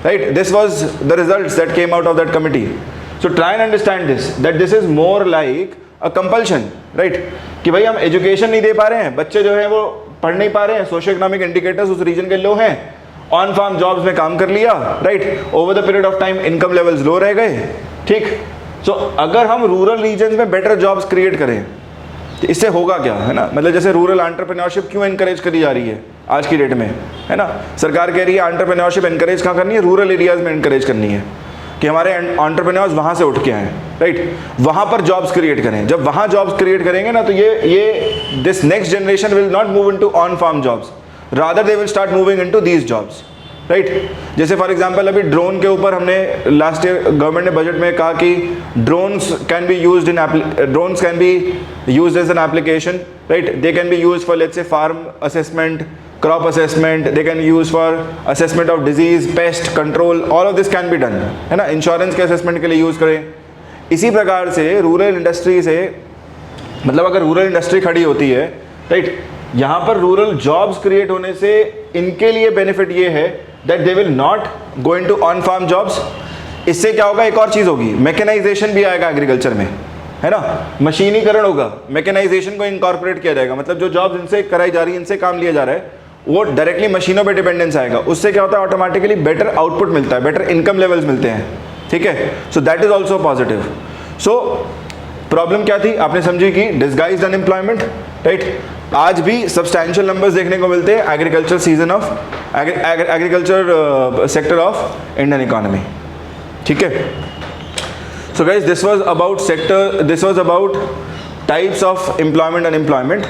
right? This was the results that came out of that committee. So try and understand this, that this is more like a compulsion, right? कि भाई हम education नहीं दे पा रहे हैं, बच्चे जो हैं वो पढ़ नहीं पा रहे हैं, सोशियो इकोनॉमिक इंडिकेटर्स उस रीजन के लो हैं, ऑन फार्म जॉब्स में काम कर लिया, right? Over the period of time income levels low रह गए, ठीक? सो अगर हम रूरल रीजन में बेटर जॉब्स क्रिएट करें, तो इससे होगा क्या, है ना, मतलब जैसे रूरल एंटरप्रेन्योरशिप क्यों एनकरेज करी जा रही है आज की डेट में, है ना, सरकार कह रही है एंटरप्रेन्योरशिप एनकरेज कहाँ करनी है, रूरल एरियाज़ में एनकरेज करनी है कि हमारे एंटरप्रेन्योर्स वहाँ से उठ के आएँ, राइट, वहाँ पर जॉब्स क्रिएट करें। जब वहाँ जॉब्स क्रिएट करेंगे ना तो ये this next generation will not move into on farm jobs, rather they will start moving into these jobs, right. जैसे फॉर एग्जांपल अभी ड्रोन के ऊपर हमने लास्ट ईयर गवर्नमेंट ने बजट में कहा कि drones can be used as an application, right, they can be used for let's say farm assessment, crop assessment, they can use for assessment of disease, pest control, all of this can be done, है ना, insurance के assessment के लिए use करें। इसी प्रकार से rural industry से, मतलब अगर रूरल इंडस्ट्री खड़ी होती है, राइट, यहाँ पर रूरल जॉब्स क्रिएट होने से इनके लिए बेनिफिट ये है that they will not go into on farm jobs. इससे क्या होगा, एक और चीज़ होगी, मैकेनाइजेशन भी आएगा एग्रीकल्चर में, है ना, मशीनीकरण होगा, मैकेनाइजेशन को इनकॉर्पोरेट किया जाएगा, मतलब जो जॉब्स इनसे कराई जा रही है, इनसे काम लिया जा रहा है, वो डायरेक्टली मशीनों पे डिपेंडेंस आएगा। उससे क्या होता है, ऑटोमेटिकली बेटर आउटपुट मिलता है, बेटर इनकम लेवल्स मिलते हैं, ठीक है। So that is also positive. So problem क्या थी आपने समझी कि डिस्गाइज्ड अनएम्प्लॉयमेंट, राइट। आज भी सब्सटैंशियल नंबर्स देखने को मिलते हैं agriculture season of agriculture sector of Indian economy, ठीक है। So guys this was about types of employment unemployment,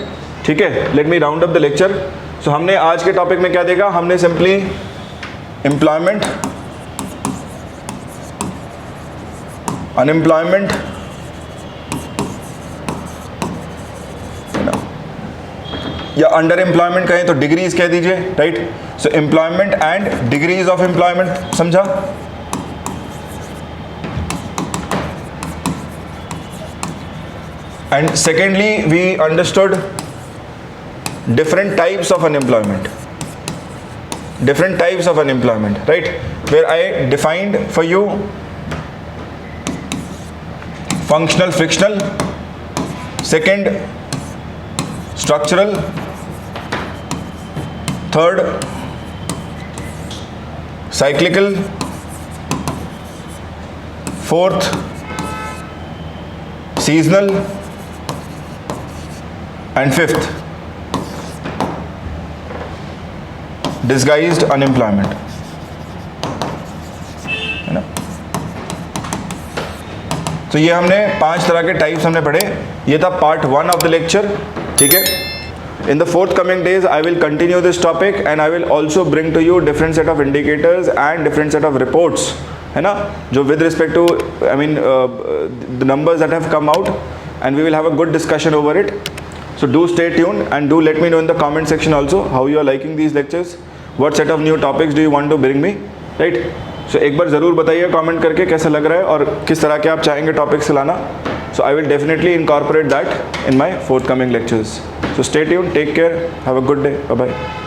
ठीक है। Let me round up the lecture. सो हमने आज के टॉपिक में क्या देखा, हमने सिंपली एम्प्लॉयमेंट, अनएम्प्लॉयमेंट, या अंडर एम्प्लॉयमेंट कहें तो डिग्रीज कह दीजिए, right. So employment and degrees of employment समझा। And secondly we understood different types of unemployment, right, where I defined for you functional frictional, second structural, third cyclical, fourth seasonal, and fifth disguised unemployment, है ना। तो ये हमने 5 तरह के types हमने पढ़े, ये था पार्ट 1 ऑफ द लेक्चर, ठीक है। In the forthcoming days I will continue this topic and I will also bring to you different set of indicators and different set of reports, है ना, जो with respect to I mean the numbers that have come out and we will have a good discussion over it. So do stay tuned and do let me know in the comment section also how you are liking these lectures. What set of new topics do you want to bring me, right? So एक बार ज़रूर बताइए comment करके कैसा लग रहा है और किस तरह के आप चाहेंगे टॉपिक्स लाना. So I will definitely incorporate that in my forthcoming lectures. So stay tuned, take care, have a good day, bye bye.